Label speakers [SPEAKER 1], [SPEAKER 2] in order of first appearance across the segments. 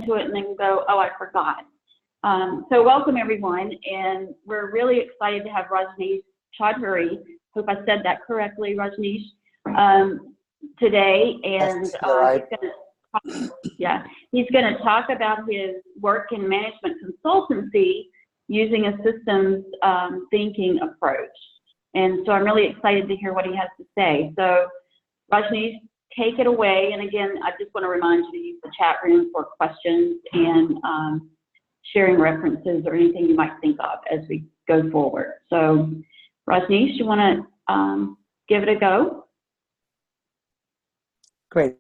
[SPEAKER 1] to it and then go, oh, I forgot. So welcome everyone, and we're really excited to have Rajneesh Chowdhury, hope I said that correctly, Rajneesh, today, and he's going to talk about his work in management consultancy using a systems thinking approach. And so I'm really excited to hear what he has to say. So Rajneesh, take it away. And again, I just want to remind you to use the chat room for questions and sharing references or anything you might think of as we go forward. So Rajneesh, you want to give it a go?
[SPEAKER 2] Great.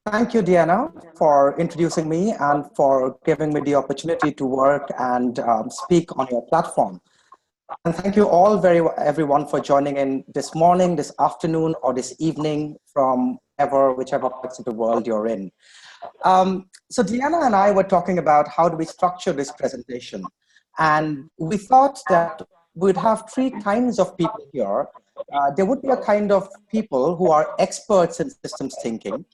[SPEAKER 2] Thank you, Deanna, for introducing me and for giving me the opportunity to work and speak on your platform. And thank you all everyone for joining in this morning, this afternoon, or this evening from whichever parts of the world you're in. So Deanna and I were talking about how do we structure this presentation. And we thought that we'd have three kinds of people here. There would be a kind of people who are experts in systems thinking.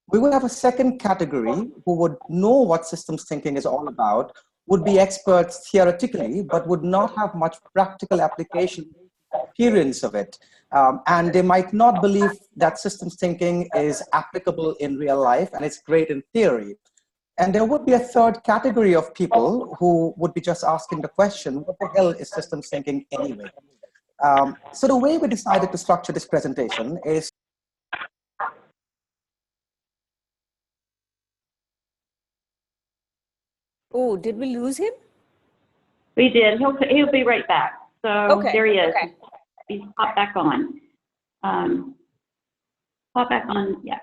[SPEAKER 2] We would have a second category who would know what systems thinking is all about, would be experts theoretically, but would not have much practical application experience of it. And they might not believe that systems thinking is applicable in real life and it's great in theory. And there would be a third category of people who would be just asking the question, what the hell is systems thinking anyway? So the way we decided to structure this presentation is
[SPEAKER 3] Oh, did we lose him?
[SPEAKER 1] We did. He'll be right back. So
[SPEAKER 3] okay.
[SPEAKER 1] There he is.
[SPEAKER 3] Okay.
[SPEAKER 1] He's popped back on. Pop back on, yeah.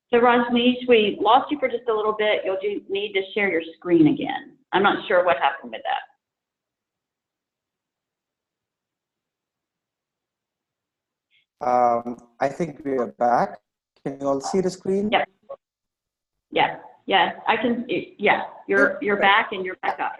[SPEAKER 1] So Rajneesh, we lost you for just a little bit. You'll need to share your screen again. I'm not sure what happened with
[SPEAKER 2] that. I think we are back. Can you all see the screen?
[SPEAKER 1] Yeah. Yeah. Yeah. I can. Yeah. You're back and you're back up.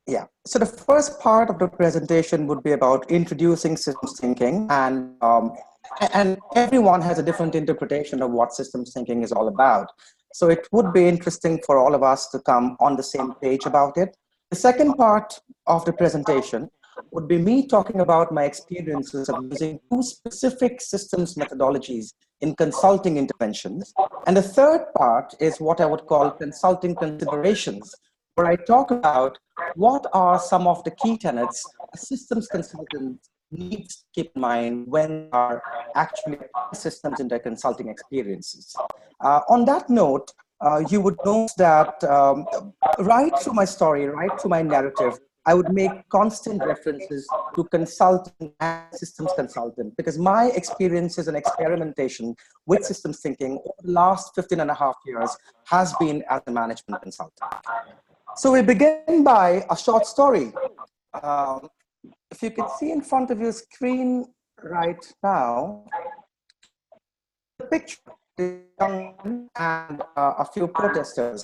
[SPEAKER 2] Yeah. So the first part of the presentation would be about introducing systems thinking, and everyone has a different interpretation of what systems thinking is all about. So it would be interesting for all of us to come on the same page about it. The second part of the presentation would be me talking about my experiences of using two specific systems methodologies in consulting interventions. And the third part is what I would call consulting considerations, where I talk about what are some of the key tenets a systems consultant needs to keep in mind when they are actually applying systems in their consulting experiences. On that note, you would note that right through my story, right through my narrative, I would make constant references to consulting and systems consultant, because my experiences and experimentation with systems thinking over the last 15.5 years has been as a management consultant. So we begin by a short story. If you can see in front of your screen right now, the picture of the young man and a few protesters.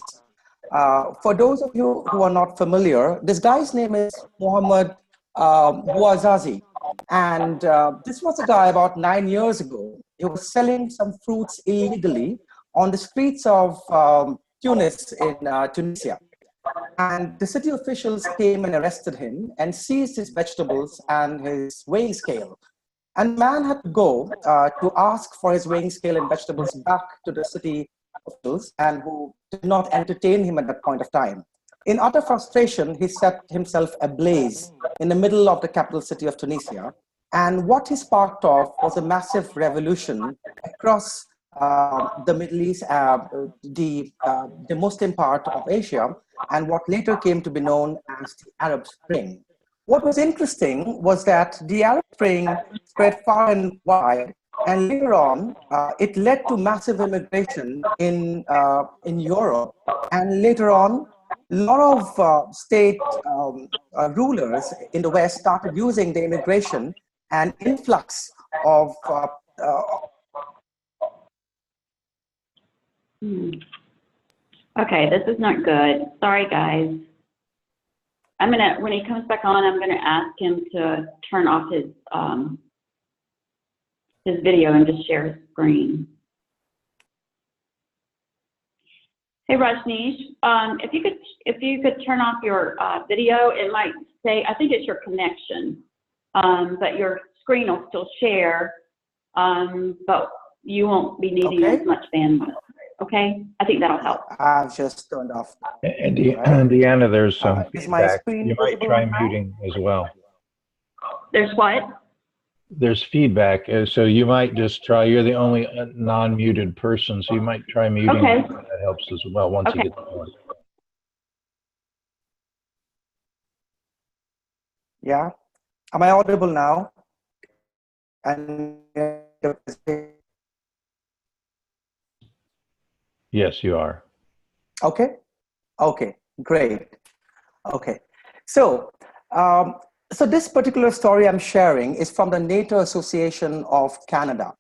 [SPEAKER 2] For those of you who are not familiar, this guy's name is Mohammed Bouazizi. And this was a guy about 9 years ago. He was selling some fruits illegally on the streets of Tunis in Tunisia. And the city officials came and arrested him and seized his vegetables and his weighing scale. And the man had to go to ask for his weighing scale and vegetables back to the city officials, and who did not entertain him at that point of time. In utter frustration, he set himself ablaze in the middle of the capital city of Tunisia. And what he sparked off was a massive revolution across the Middle East, the Muslim part of Asia, and what later came to be known as the Arab Spring. What was interesting was that the Arab Spring spread far and wide, and later on, it led to massive immigration in Europe, and later on, a lot of state rulers in the West started using the immigration and influx of
[SPEAKER 1] Okay, this is not good. Sorry, guys. When he comes back on, I'm gonna ask him to turn off his video and just share his screen. Hey Rajneesh, if you could turn off your video, it might say, I think it's your connection, but your screen will still share, but you won't be needing
[SPEAKER 2] Okay.
[SPEAKER 1] as much bandwidth. Okay, I think that'll help.
[SPEAKER 2] I've just turned off.
[SPEAKER 4] And
[SPEAKER 2] Right.
[SPEAKER 4] Deanna, there's some
[SPEAKER 2] Is my
[SPEAKER 4] feedback.
[SPEAKER 2] screen
[SPEAKER 4] You might
[SPEAKER 2] visible
[SPEAKER 4] try
[SPEAKER 2] now?
[SPEAKER 4] muting as well.
[SPEAKER 1] There's what?
[SPEAKER 4] There's feedback, so you might just try. You're the only non-muted person, so you might try muting.
[SPEAKER 1] Okay.
[SPEAKER 4] That helps as well once
[SPEAKER 1] Okay.
[SPEAKER 4] you get going.
[SPEAKER 2] Yeah. Am I audible now? And
[SPEAKER 4] Yes, you are.
[SPEAKER 2] okay. Okay. Great. Okay. So, so this particular story I'm sharing is from the NATO Association of Canada,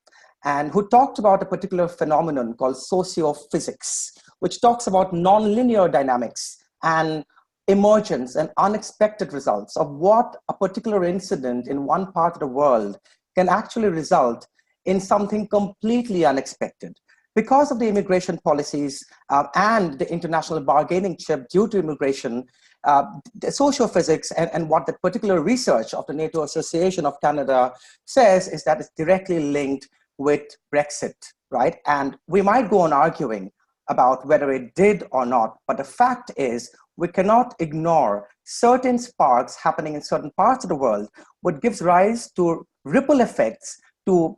[SPEAKER 2] and who talked about a particular phenomenon called sociophysics, which talks about nonlinear dynamics and emergence and unexpected results of what a particular incident in one part of the world can actually result in something completely unexpected. Because of the immigration policies and the international bargaining chip due to immigration, the sociophysics and what the particular research of the NATO Association of Canada says is that it's directly linked with Brexit, right? And we might go on arguing about whether it did or not, but the fact is we cannot ignore certain sparks happening in certain parts of the world, what gives rise to ripple effects, to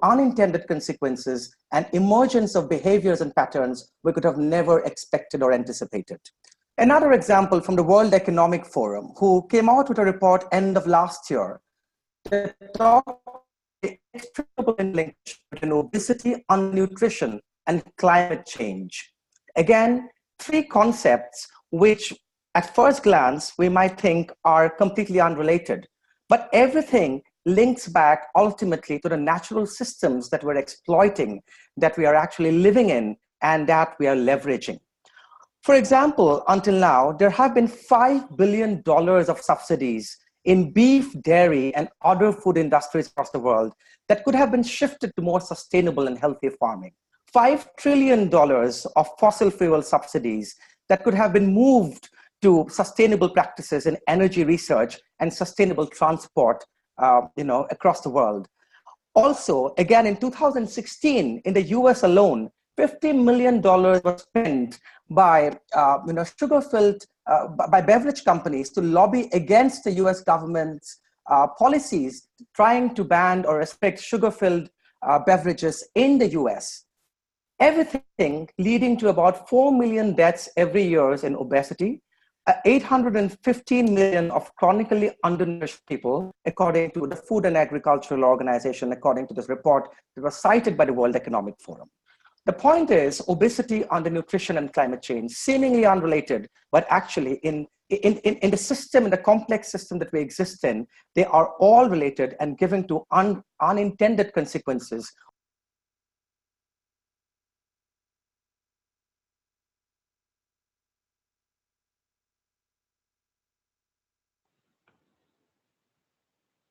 [SPEAKER 2] unintended consequences and emergence of behaviors and patterns we could have never expected or anticipated. Another example from the World Economic Forum, who came out with a report end of last year that talked the inextricable link between obesity, malnutrition, and climate change. Again, three concepts which at first glance we might think are completely unrelated, but everything links back ultimately to the natural systems that we're exploiting, that we are actually living in, and that we are leveraging. For example, until now, there have been $5 billion of subsidies in beef, dairy, and other food industries across the world that could have been shifted to more sustainable and healthy farming. $5 trillion of fossil fuel subsidies that could have been moved to sustainable practices in energy research and sustainable transport across the world. Also, again, in 2016, in the US alone, $50 million was spent by sugar-filled, by beverage companies to lobby against the US government's policies trying to ban or restrict sugar-filled beverages in the US. Everything leading to about 4 million deaths every year in obesity, 815 million of chronically undernourished people, according to the Food and Agricultural Organization, according to this report that was cited by the World Economic Forum. The point is, obesity, undernutrition, and climate change, seemingly unrelated, but actually in the system, in the complex system that we exist in, they are all related and given to unintended consequences.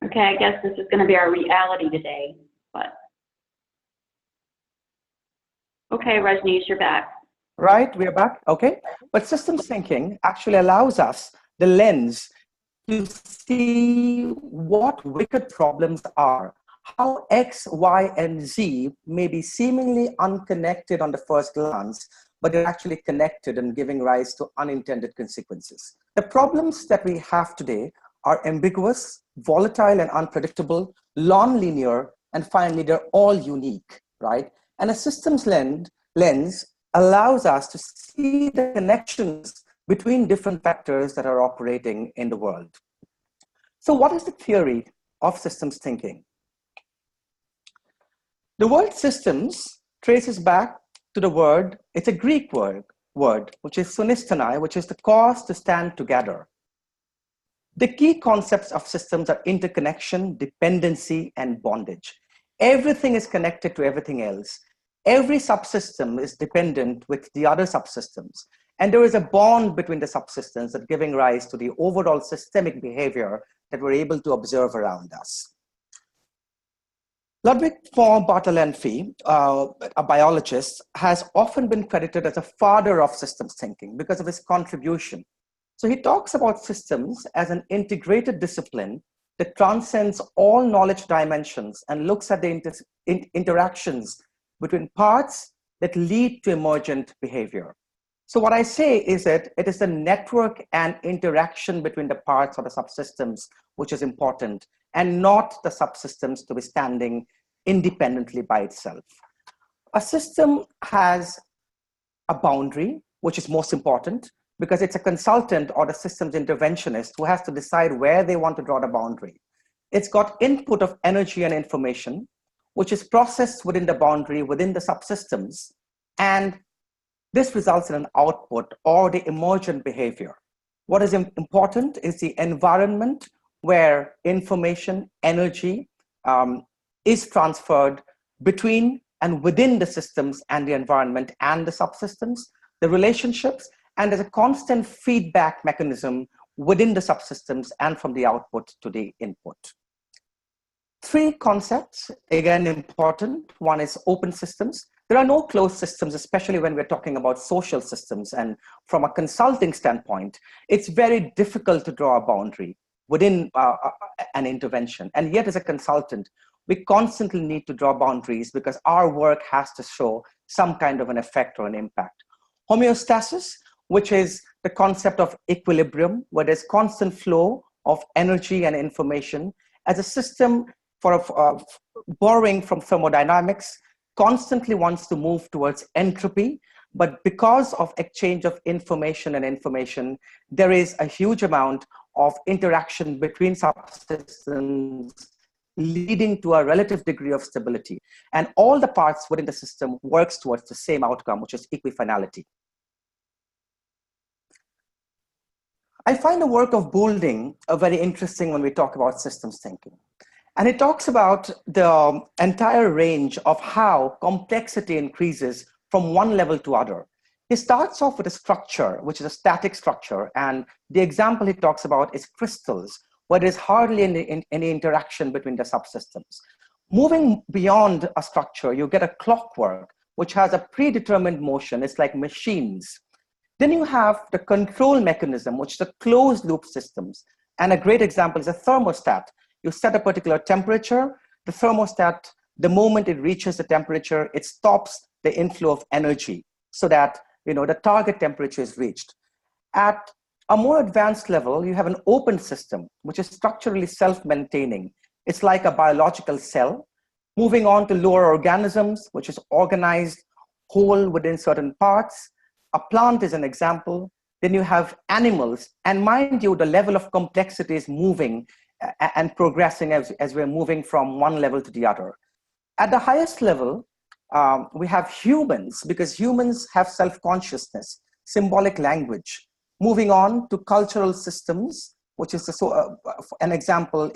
[SPEAKER 1] Okay, I guess this is going to be our reality today, but. Okay, Rajneesh, you're back.
[SPEAKER 2] Right, we are back, okay. But systems thinking actually allows us the lens to see what wicked problems are, how X, Y, and Z may be seemingly unconnected on the first glance, but they're actually connected and giving rise to unintended consequences. The problems that we have today are ambiguous, volatile and unpredictable, non-linear, and finally, they're all unique, right? And a systems lens allows us to see the connections between different factors that are operating in the world. So what is the theory of systems thinking? The word systems traces back to the word, it's a Greek word which is sunistonai, which is the cause to stand together. The key concepts of systems are interconnection, dependency, and bondage. Everything is connected to everything else. Every subsystem is dependent with the other subsystems. And there is a bond between the subsystems that giving rise to the overall systemic behavior that we're able to observe around us. Ludwig von Bartholomä, a biologist, has often been credited as a father of systems thinking because of his contribution. So he talks about systems as an integrated discipline that transcends all knowledge dimensions and looks at the interactions between parts that lead to emergent behavior. So what I say is that it is the network and interaction between the parts or the subsystems which is important, and not the subsystems to be standing independently by itself. A system has a boundary, which is most important, because it's a consultant or the systems interventionist who has to decide where they want to draw the boundary. It's got input of energy and information, which is processed within the boundary, within the subsystems, and this results in an output or the emergent behavior. What is important is the environment where information, energy is transferred between and within the systems and the environment and the subsystems, the relationships, and there's a constant feedback mechanism within the subsystems and from the output to the input. Three concepts, again important. One is open systems. There are no closed systems, especially when we're talking about social systems. And from a consulting standpoint, it's very difficult to draw a boundary within an intervention. And yet as a consultant, we constantly need to draw boundaries because our work has to show some kind of an effect or an impact. Homeostasis, which is the concept of equilibrium, where there's constant flow of energy and information as a system for borrowing from thermodynamics, constantly wants to move towards entropy, but because of exchange of information and information, there is a huge amount of interaction between subsystems leading to a relative degree of stability. And all the parts within the system works towards the same outcome, which is equifinality. I find the work of Boulding very interesting when we talk about systems thinking. And it talks about the entire range of how complexity increases from one level to other. He starts off with a structure, which is a static structure. And the example he talks about is crystals, where there's hardly any interaction between the subsystems. Moving beyond a structure, you get a clockwork, which has a predetermined motion. It's like machines. Then you have the control mechanism, which is the closed loop systems. And a great example is a thermostat. You set a particular temperature, the thermostat, the moment it reaches the temperature, it stops the inflow of energy so that the target temperature is reached. At a more advanced level, you have an open system, which is structurally self-maintaining. It's like a biological cell. Moving on to lower organisms, which is organized whole within certain parts. A plant is an example. Then you have animals. And mind you, the level of complexity is moving and progressing as we're moving from one level to the other. At the highest level, we have humans, because humans have self-consciousness, symbolic language. Moving on to cultural systems, which is an example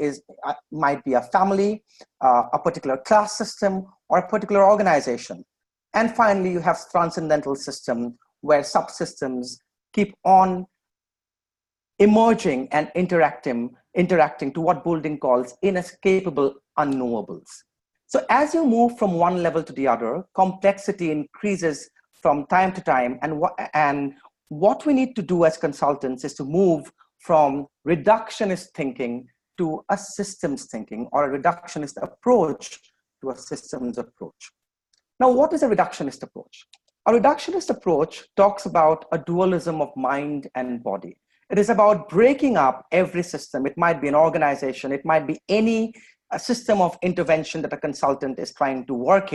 [SPEAKER 2] might be a family, a particular class system, or a particular organization. And finally, you have transcendental system, where subsystems keep on emerging and interacting to what Boulding calls inescapable unknowables. So as you move from one level to the other, complexity increases from time to time. And what we need to do as consultants is to move from reductionist thinking to a systems thinking, or a reductionist approach to a systems approach. Now, what is a reductionist approach? A reductionist approach talks about a dualism of mind and body. It is about breaking up every system. It might be an organization. It might be any system of intervention that a consultant is trying to work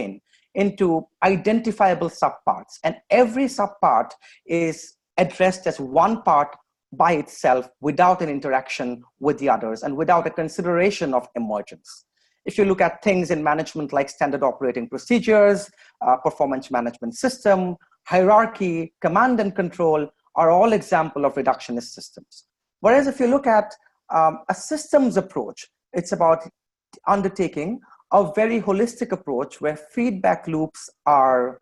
[SPEAKER 2] into identifiable subparts. And every subpart is addressed as one part by itself without an interaction with the others and without a consideration of emergence. If you look at things in management like standard operating procedures, performance management system, hierarchy, command and control, are all examples of reductionist systems. Whereas if you look at a systems approach, it's about undertaking a very holistic approach where feedback loops are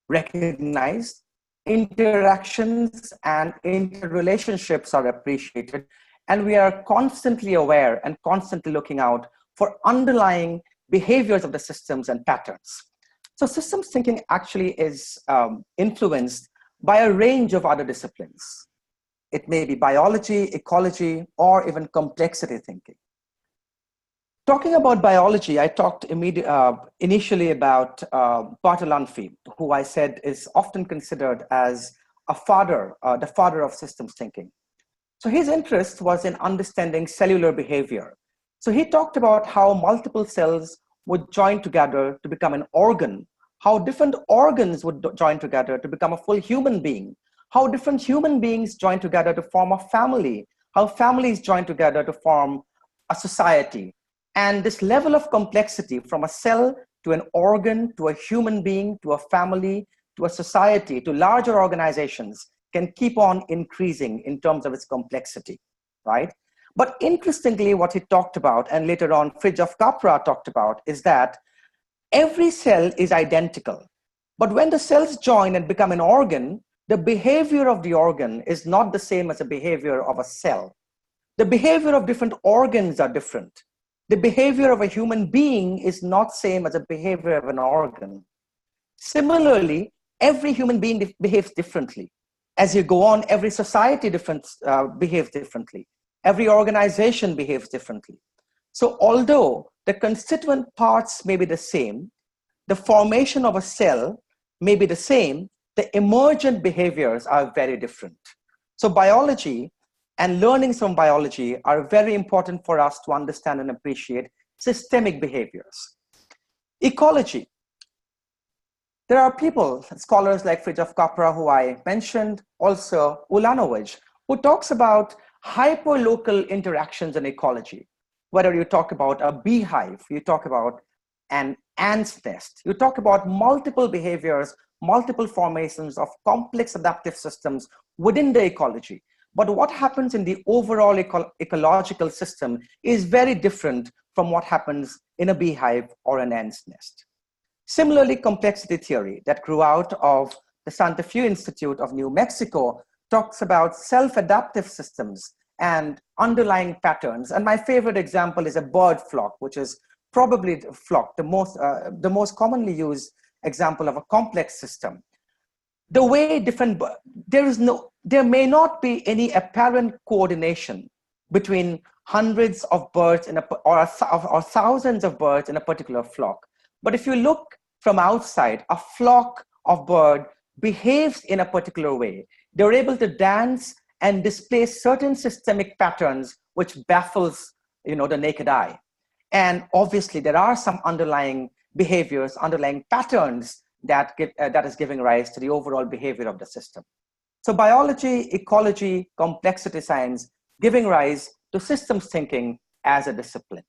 [SPEAKER 2] recognized, interactions and interrelationships are appreciated, and we are constantly aware and constantly looking out for underlying behaviors of the systems and patterns. So systems thinking actually is influenced by a range of other disciplines. It may be biology, ecology, or even complexity thinking. Talking about biology, I talked initially about Bartolomé, who I said is often considered as a father, the father of systems thinking. So his interest was in understanding cellular behavior. So he talked about how multiple cells would join together to become an organ, how different organs would join together to become a full human being, how different human beings join together to form a family, how families join together to form a society. And this level of complexity from a cell to an organ, to a human being, to a family, to a society, to larger organizations can keep on increasing in terms of its complexity, right? But interestingly, what he talked about, and later on Fritjof Capra talked about, is that every cell is identical. But when the cells join and become an organ, the behavior of the organ is not the same as the behavior of a cell. The behavior of different organs are different. The behavior of a human being is not same as the behavior of an organ. Similarly, every human being behaves differently. As you go on, every society behaves differently. Every organization behaves differently. So although the constituent parts may be the same, the formation of a cell may be the same, the emergent behaviors are very different. So biology and learnings from biology are very important for us to understand and appreciate systemic behaviors. Ecology. There are people, scholars like Fritjof Capra, who I mentioned, also Ulanovich, who talks about hyperlocal interactions in ecology. Whether you talk about a beehive, you talk about an ant's nest, you talk about multiple behaviors, multiple formations of complex adaptive systems within the ecology. But what happens in the overall ecological system is very different from what happens in a beehive or an ant's nest. Similarly, complexity theory that grew out of the Santa Fe Institute of New Mexico talks about self-adaptive systems and underlying patterns. And my favorite example is a bird flock, which is probably the most commonly used example of a complex system. The way there may not be any apparent coordination between hundreds of birds or thousands of birds in a particular flock. But if you look from outside, a flock of birds behaves in a particular way. They're able to dance and display certain systemic patterns which baffles, the naked eye. And obviously there are some underlying behaviors, underlying patterns that is giving rise to the overall behavior of the system. So biology, ecology, complexity science, giving rise to systems thinking as a discipline.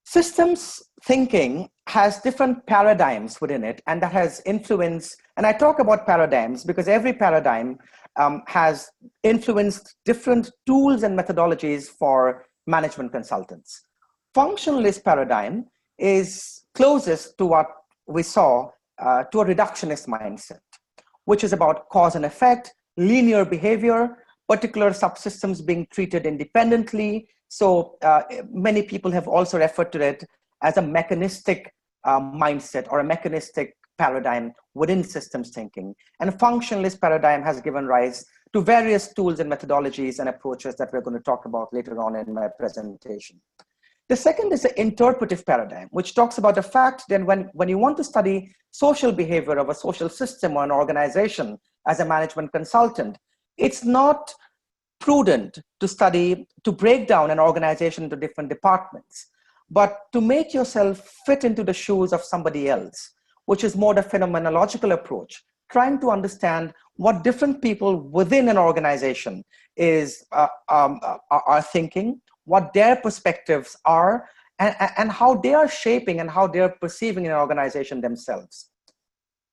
[SPEAKER 2] Systems thinking has different paradigms within it, and that has influenced, and I talk about paradigms because every paradigm has influenced different tools and methodologies for management consultants. Functionalist paradigm is closest to what we saw to a reductionist mindset, which is about cause and effect, linear behavior, particular subsystems being treated independently. So many people have also referred to it as a mechanistic mindset or a mechanistic paradigm within systems thinking. And a functionalist paradigm has given rise to various tools and methodologies and approaches that we're going to talk about later on in my presentation. The second is the interpretive paradigm, which talks about the fact that when you want to study social behavior of a social system or an organization as a management consultant, it's not prudent to break down an organization into different departments, but to make yourself fit into the shoes of somebody else, which is more the phenomenological approach, trying to understand what different people within an organization are thinking, what their perspectives are, and how they are shaping and how they're perceiving an organization themselves.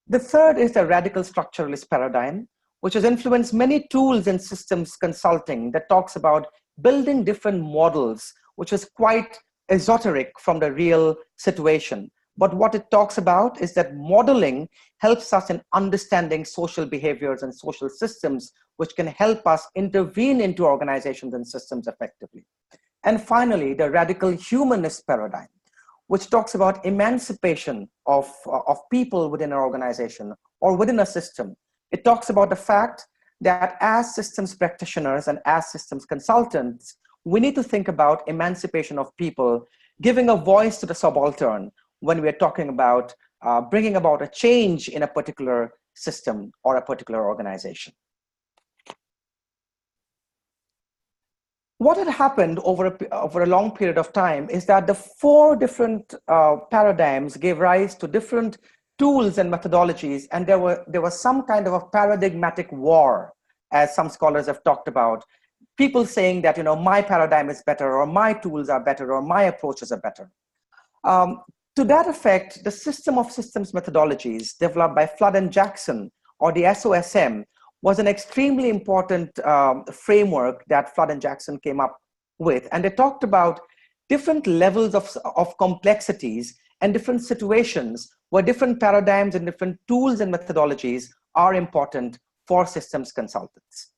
[SPEAKER 2] The third is the radical structuralist paradigm, which has influenced many tools in systems consulting that talks about building different models, which is quite esoteric from the real situation. But what it talks about is that modeling helps us in understanding social behaviors and social systems, which can help us intervene into organizations and systems effectively. And finally, the radical humanist paradigm, which talks about emancipation of people within an organization or within a system. It talks about the fact that as systems practitioners and as systems consultants, we need to think about emancipation of people, giving a voice to the subaltern when we're talking about bringing about a change in a particular system or a particular organization. What had happened over a long period of time is that the four different paradigms gave rise to different tools and methodologies, and there was some kind of a paradigmatic war, as some scholars have talked about. People saying that, my paradigm is better, or my tools are better, or my approaches are better. To that effect, the system of systems methodologies developed by Flood and Jackson, or the SOSM, was an extremely important framework that Flood and Jackson came up with. And they talked about different levels of complexities and different situations where different paradigms and different tools and methodologies are important for systems consultants.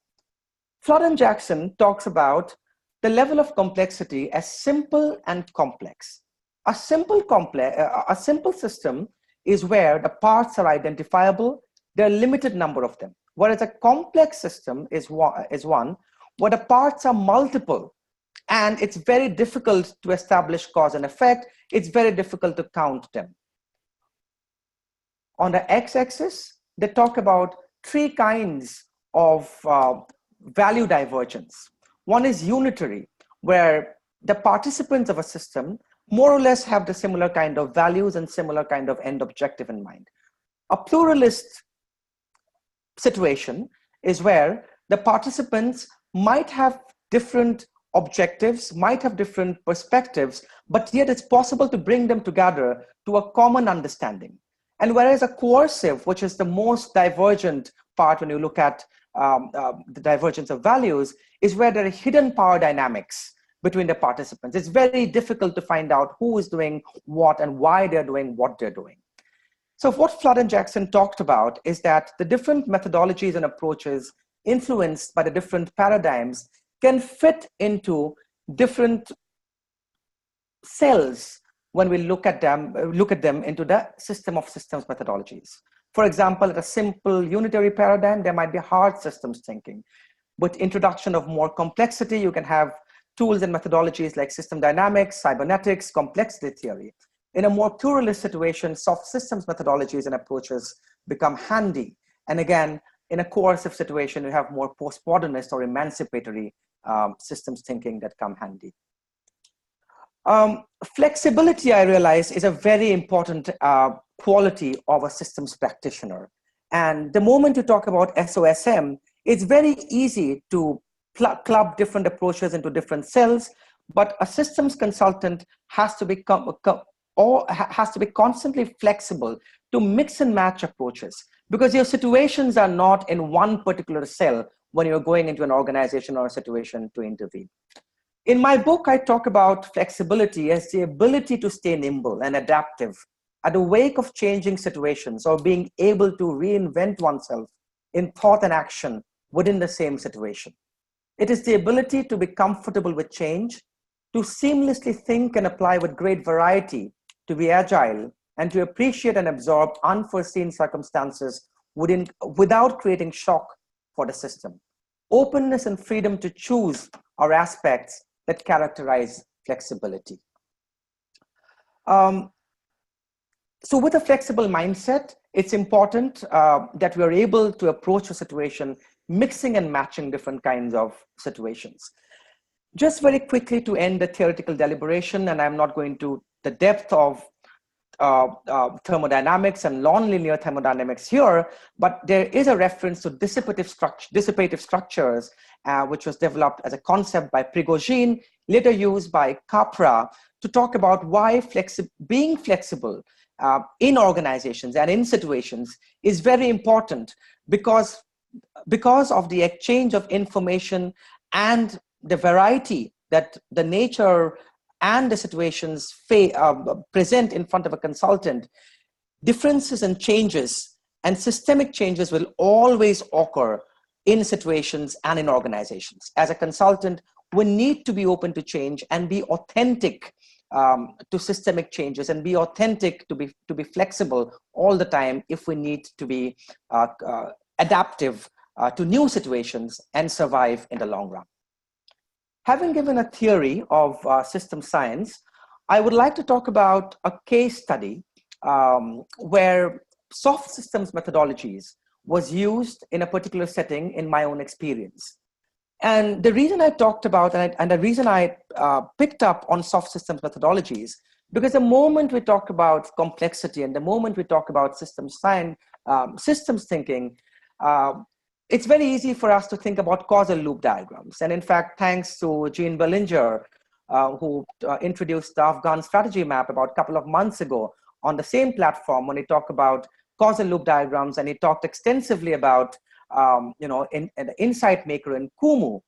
[SPEAKER 2] Flood and Jackson talks about the level of complexity as simple and complex. A simple system is where the parts are identifiable, there are a limited number of them. Whereas a complex system is one where the parts are multiple, and it's very difficult to establish cause and effect. It's very difficult to count them. On the x-axis, they talk about three kinds of value divergence. One is unitary, where the participants of a system more or less have the similar kind of values and similar kind of end objective in mind. A pluralist situation is where the participants might have different objectives, might have different perspectives, but yet it's possible to bring them together to a common understanding. And whereas a coercive, which is the most divergent part when you look at the divergence of values, is where there are hidden power dynamics between the participants. It's very difficult to find out who is doing what and why they're doing what they're doing. So what Flood and Jackson talked about is that the different methodologies and approaches influenced by the different paradigms can fit into different cells when we look at them into the system of systems methodologies. For example, at a simple unitary paradigm, there might be hard systems thinking. With introduction of more complexity, you can have tools and methodologies like system dynamics, cybernetics, complexity theory. In a more pluralist situation, soft systems methodologies and approaches become handy. And again, in a coercive situation, you have more postmodernist or emancipatory systems thinking that come handy. Flexibility, I realize, is a very important quality of a systems practitioner. And the moment you talk about SOSM, it's very easy to club different approaches into different cells, but a systems consultant has to be constantly flexible to mix and match approaches, because your situations are not in one particular cell when you're going into an organization or a situation to intervene. In my book, I talk about flexibility as the ability to stay nimble and adaptive at the wake of changing situations, or being able to reinvent oneself in thought and action within the same situation. It is the ability to be comfortable with change, to seamlessly think and apply with great variety, to be agile, and to appreciate and absorb unforeseen circumstances without creating shock for the system. Openness and freedom to choose are aspects that characterize flexibility. So with a flexible mindset, it's important that we are able to approach a situation mixing and matching different kinds of situations. Just very quickly to end the theoretical deliberation, and I'm not going to the depth of thermodynamics and non-linear thermodynamics here, but there is a reference to dissipative structures, which was developed as a concept by Prigogine, later used by Capra, to talk about why being flexible in organizations and in situations is very important, because of the exchange of information and the variety that the nature and the situations present in front of a consultant. Differences and changes and systemic changes will always occur in situations and in organizations. As a consultant, we need to be open to change and be authentic to systemic changes, and be authentic to be flexible all the time if we need to be adaptive to new situations and survive in the long run. Having given a theory of system science, I would like to talk about a case study where soft systems methodologies was used in a particular setting in my own experience. And the reason I talked about and the reason I picked up on soft systems methodologies, because the moment we talk about complexity and the moment we talk about systems science, systems thinking, it's very easy for us to think about causal loop diagrams. And in fact, thanks to Jean Bellinger, who introduced the Afghan strategy map about a couple of months ago on the same platform when he talked about causal loop diagrams, and he talked extensively about in the Insight Maker and Kumu.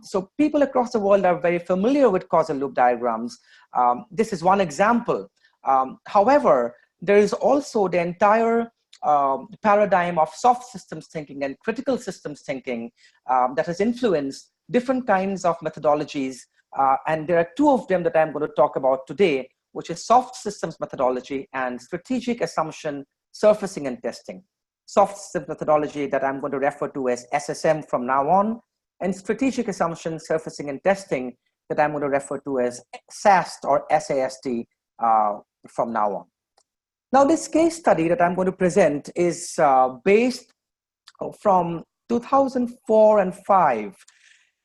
[SPEAKER 2] So people across the world are very familiar with causal loop diagrams. This is one example. However, there is also the entire paradigm of soft systems thinking and critical systems thinking that has influenced different kinds of methodologies. And there are two of them that I'm going to talk about today, which is soft systems methodology and strategic assumption surfacing and testing. Soft systems methodology that I'm going to refer to as SSM from now on, and strategic assumption surfacing and testing that I'm going to refer to as SAST or SAST from now on. Now, this case study that I'm going to present is based from 2004 and 5.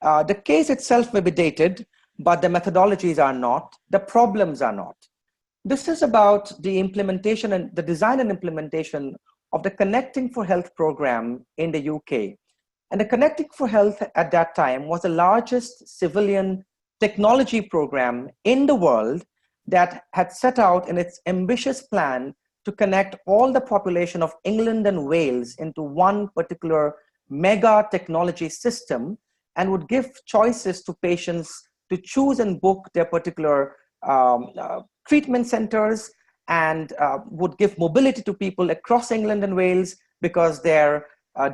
[SPEAKER 2] The case itself may be dated, but the methodologies are not, the problems are not. This is about the implementation and the design and implementation of the Connecting for Health program in the UK. And the Connecting for Health at that time was the largest civilian technology program in the world that had set out in its ambitious plan to connect all the population of England and Wales into one particular mega technology system, and would give choices to patients to choose and book their particular treatment centers, and would give mobility to people across England and Wales because their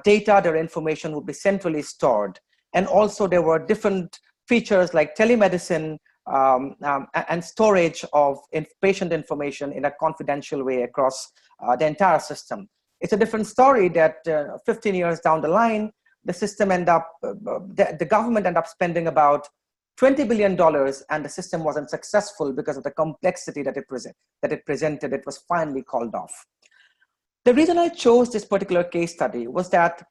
[SPEAKER 2] data, their information would be centrally stored. And also there were different features like telemedicine and storage of patient information in a confidential way across the entire system. It's a different story that 15 years down the line, the system the government ended up spending about $20 billion, and the system wasn't successful because of the complexity that it presented. It was finally called off. The reason I chose this particular case study was that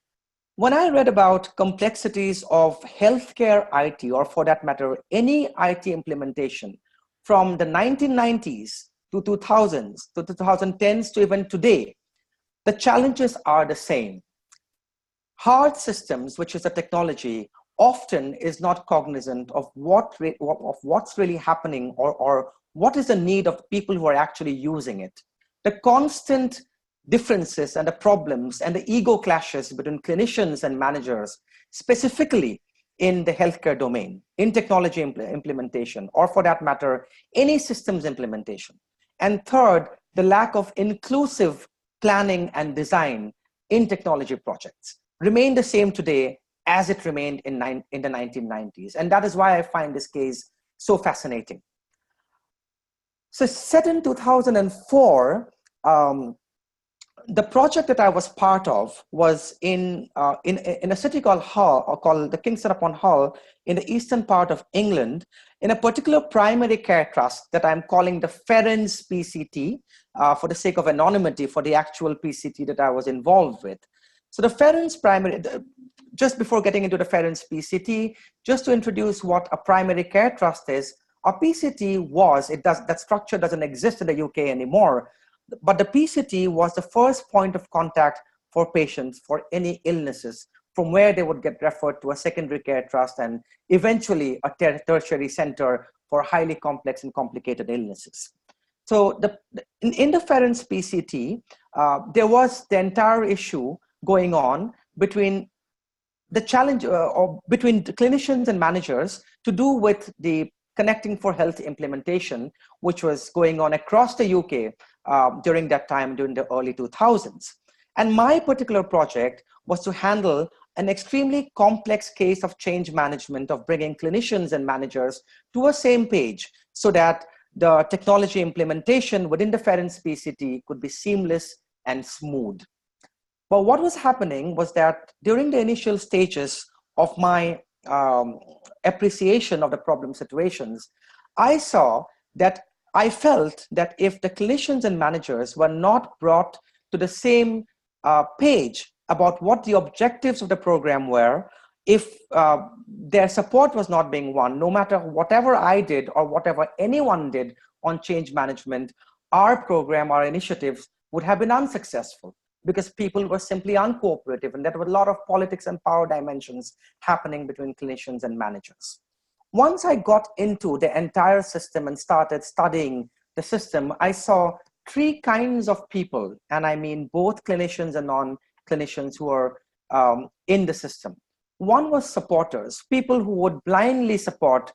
[SPEAKER 2] when I read about complexities of healthcare IT, or for that matter, any IT implementation from the 1990s to 2000s to 2010s to even today, the challenges are the same. Hard systems, which is a technology, often is not cognizant of what's really happening or what is the need of people who are actually using it. The constant differences and the problems and the ego clashes between clinicians and managers, specifically in the healthcare domain, in technology implementation, or for that matter, any systems implementation. And third, the lack of inclusive planning and design in technology projects remain the same today as it remained in the 1990s. And that is why I find this case so fascinating. So set in 2004, the project that I was part of was in a city called Hull, or called the Kingston upon Hull, in the eastern part of England, in a particular primary care trust that I'm calling the Ferens PCT, for the sake of anonymity for the actual PCT that I was involved with. So the Ferens primary, just before getting into the Ferens PCT, just to introduce what a primary care trust is, a PCT was, that structure doesn't exist in the UK anymore, but the PCT was the first point of contact for patients for any illnesses, from where they would get referred to a secondary care trust and eventually a tertiary center for highly complex and complicated illnesses. So in the Ferens PCT, there was the entire issue going on between the challenge between the clinicians and managers to do with the Connecting for Health implementation, which was going on across the UK during that time, during the early 2000s. And my particular project was to handle an extremely complex case of change management, of bringing clinicians and managers to a same page so that the technology implementation within the Ferenc PCT could be seamless and smooth. But what was happening was that during the initial stages of my appreciation of the problem situations, I felt that if the clinicians and managers were not brought to the same page about what the objectives of the program were, if their support was not being won, no matter whatever I did or whatever anyone did on change management, our program, our initiatives would have been unsuccessful because people were simply uncooperative, and there were a lot of politics and power dimensions happening between clinicians and managers. Once I got into the entire system and started studying the system, I saw three kinds of people, and I mean both clinicians and non-clinicians who are in the system. One was supporters, people who would blindly support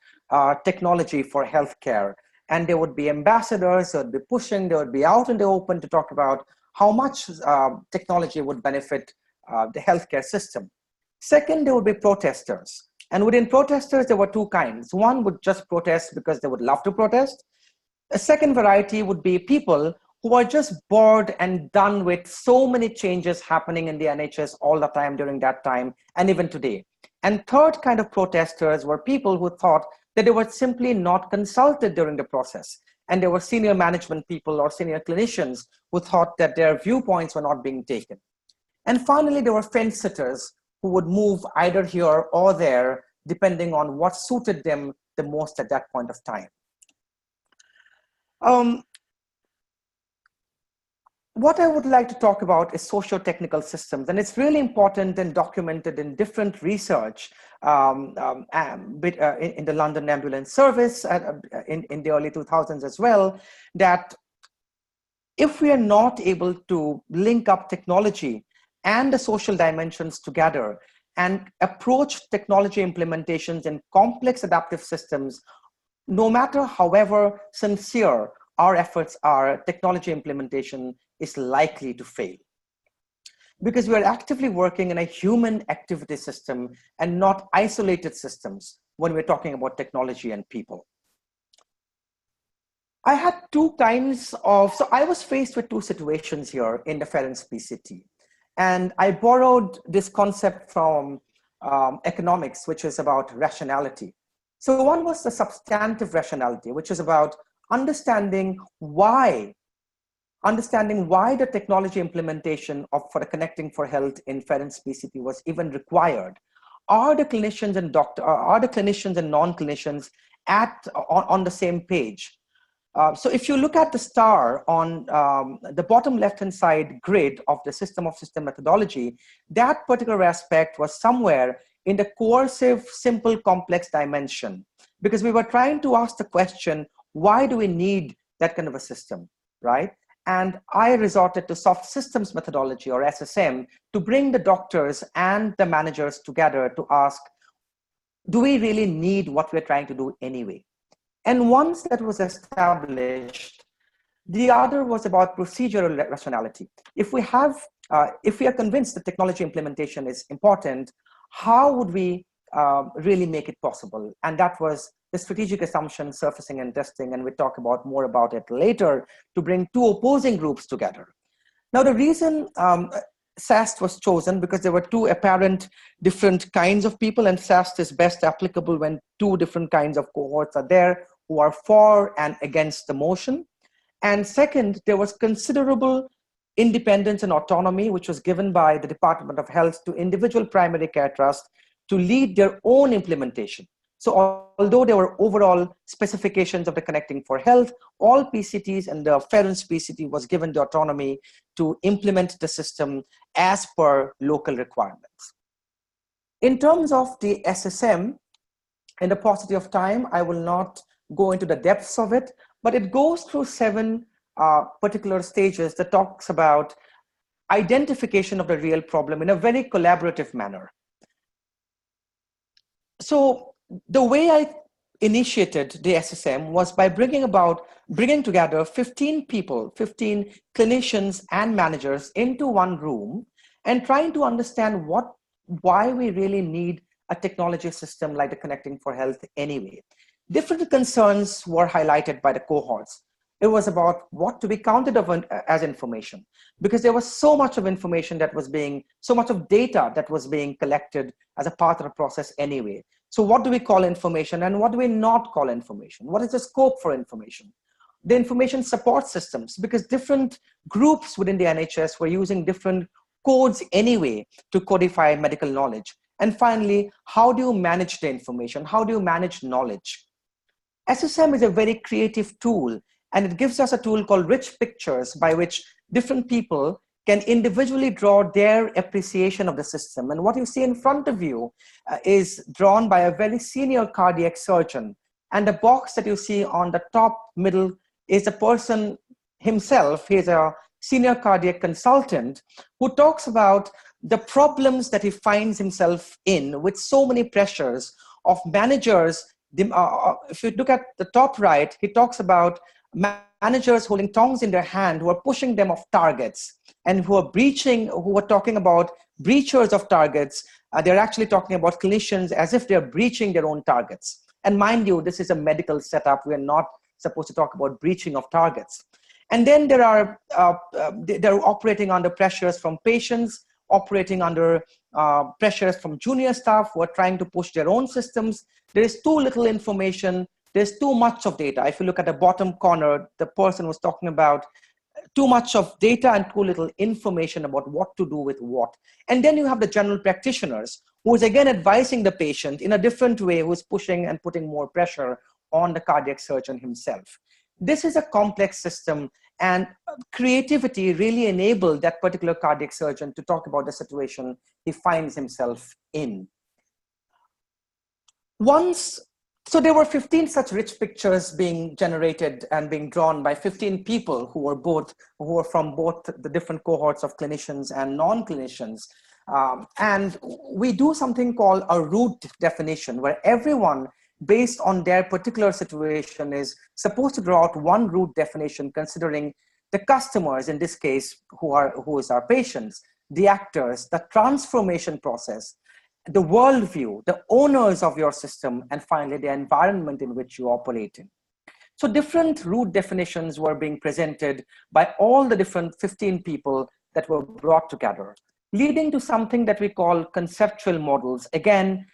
[SPEAKER 2] technology for healthcare, and they would be ambassadors, they would be pushing, they would be out in the open to talk about how much technology would benefit the healthcare system. Second, there would be protesters. And within protesters, there were two kinds. One would just protest because they would love to protest. A second variety would be people who are just bored and done with so many changes happening in the NHS all the time during that time, and even today. And third kind of protesters were people who thought that they were simply not consulted during the process. And there were senior management people or senior clinicians who thought that their viewpoints were not being taken. And finally, there were fence sitters who would move either here or there, depending on what suited them the most at that point of time. What I would like to talk about is socio-technical systems, and it's really important and documented in different research in the London Ambulance Service in the early 2000s as well, that if we are not able to link up technology and the social dimensions together and approach technology implementations in complex adaptive systems, no matter however sincere our efforts are, technology implementation is likely to fail. Because we are actively working in a human activity system and not isolated systems when we're talking about technology and people. I had two kinds of, so I was faced with two situations here in the Ferenc PCT. And I borrowed this concept from economics, which is about rationality. So one was the substantive rationality, which is about understanding why the technology implementation for the Connecting for Health in Ferenc PCT was even required. Are the clinicians and non-clinicians on the same page? So if you look at the star on the bottom left-hand side grid of the system of system methodology, that particular aspect was somewhere in the coercive, simple, complex dimension, because we were trying to ask the question, why do we need that kind of a system, right? And I resorted to soft systems methodology, or SSM, to bring the doctors and the managers together to ask, do we really need what we're trying to do anyway? And once that was established, the other was about procedural rationality. If we are convinced that technology implementation is important, how would we really make it possible? And that was the strategic assumption, surfacing and testing, and we'll talk about more about it later, to bring two opposing groups together. Now, the reason SAST was chosen, because there were two apparent different kinds of people, and SAST is best applicable when two different kinds of cohorts are there who are for and against the motion. And second, there was considerable independence and autonomy, which was given by the Department of Health to individual primary care trusts to lead their own implementation. So although there were overall specifications of the Connecting for Health, all PCTs and the Ferenc PCT was given the autonomy to implement the system as per local requirements. In terms of the SSM, in the paucity of time, I will not go into the depths of it, but it goes through 7 particular stages that talks about identification of the real problem in a very collaborative manner. So the way I initiated the SSM was by bringing together 15 people, 15 clinicians and managers into one room and trying to understand what why we really need a technology system like the Connecting for Health anyway. Different concerns were highlighted by the cohorts. It was about what to be counted as information, because there was so much of information that was being, so much of data that was being collected as a part of the process anyway. So what do we call information and what do we not call information? What is the scope for information? The information support systems, because different groups within the NHS were using different codes anyway to codify medical knowledge. And finally, how do you manage the information? How do you manage knowledge? SSM is a very creative tool, and it gives us a tool called rich pictures by which different people can individually draw their appreciation of the system. And what you see in front of you is drawn by a very senior cardiac surgeon. And the box that you see on the top middle is a person himself. He's a senior cardiac consultant who talks about the problems that he finds himself in with so many pressures of managers. If you look at the top right, he talks about managers holding tongs in their hand who are pushing them off targets and who are breaching, who are talking about breachers of targets. They're actually talking about clinicians as if they're breaching their own targets. And mind you, this is a medical setup. We are not supposed to talk about breaching of targets. And then there are, they're operating under pressures from patients, operating under pressures from junior staff who are trying to push their own systems. There is too little information. There's too much of data. If you look at the bottom corner, the person was talking about too much of data and too little information about what to do with what. And then you have the general practitioners who is again advising the patient in a different way, who is pushing and putting more pressure on the cardiac surgeon himself. This is a complex system, and creativity really enabled that particular cardiac surgeon to talk about the situation he finds himself in. So there were 15 such rich pictures being generated and being drawn by 15 people who were from both the different cohorts of clinicians and non-clinicians. And we do something called a root definition, where everyone, based on their particular situation, is supposed to draw out one root definition, considering the customers, in this case, who is our patients, the actors, the transformation process, the worldview, the owners of your system, and finally the environment in which you operate in. So different root definitions were being presented by all the different 15 people that were brought together, leading to something that we call conceptual models, again,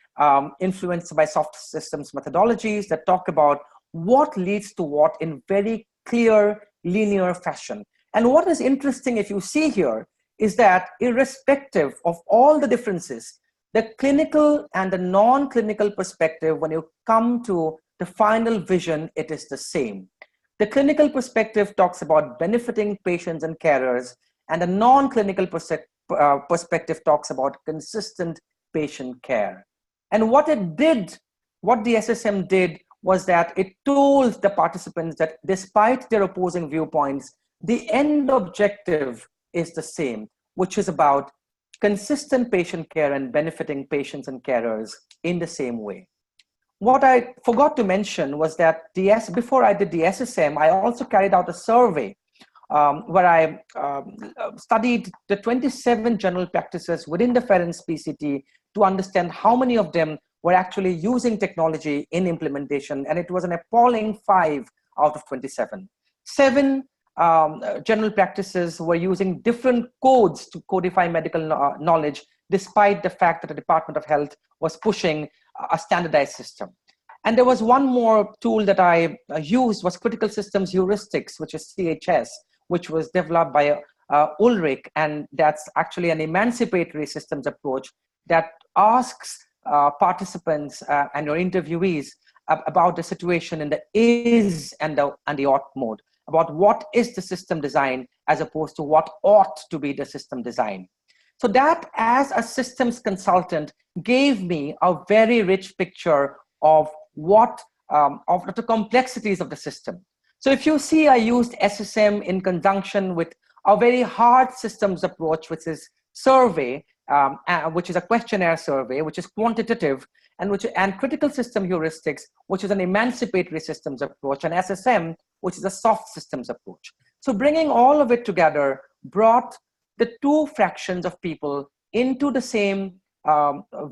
[SPEAKER 2] influenced by soft systems methodologies that talk about what leads to what in very clear, linear fashion. And what is interesting, if you see here, is that irrespective of all the differences, the clinical and the non-clinical perspective, when you come to the final vision, it is the same. The clinical perspective talks about benefiting patients and carers, and the non-clinical perspective talks about consistent patient care. And what the SSM did was that it told the participants that despite their opposing viewpoints, the end objective is the same, which is about consistent patient care and benefiting patients and carers in the same way. What I forgot to mention was that before I did the SSM, I also carried out a survey where I studied the 27 general practices within the Ferenc PCT to understand how many of them were actually using technology in implementation, and it was an appalling 5 out of 27. 7 general practices were using different codes to codify medical knowledge, despite the fact that the Department of Health was pushing a standardized system. And there was one more tool that I used, was critical systems heuristics, which is CHS, which was developed by Ulrich, and that's actually an emancipatory systems approach that asks participants and your interviewees about the situation in the is and the ought mode, about what is the system design as opposed to what ought to be the system design. So that, as a systems consultant, gave me a very rich picture of of the complexities of the system. So if you see, I used SSM in conjunction with a very hard systems approach, which is survey, which is a questionnaire survey, which is quantitative, and critical system heuristics, which is an emancipatory systems approach, and SSM, which is a soft systems approach. So bringing all of it together brought the two fractions of people into the same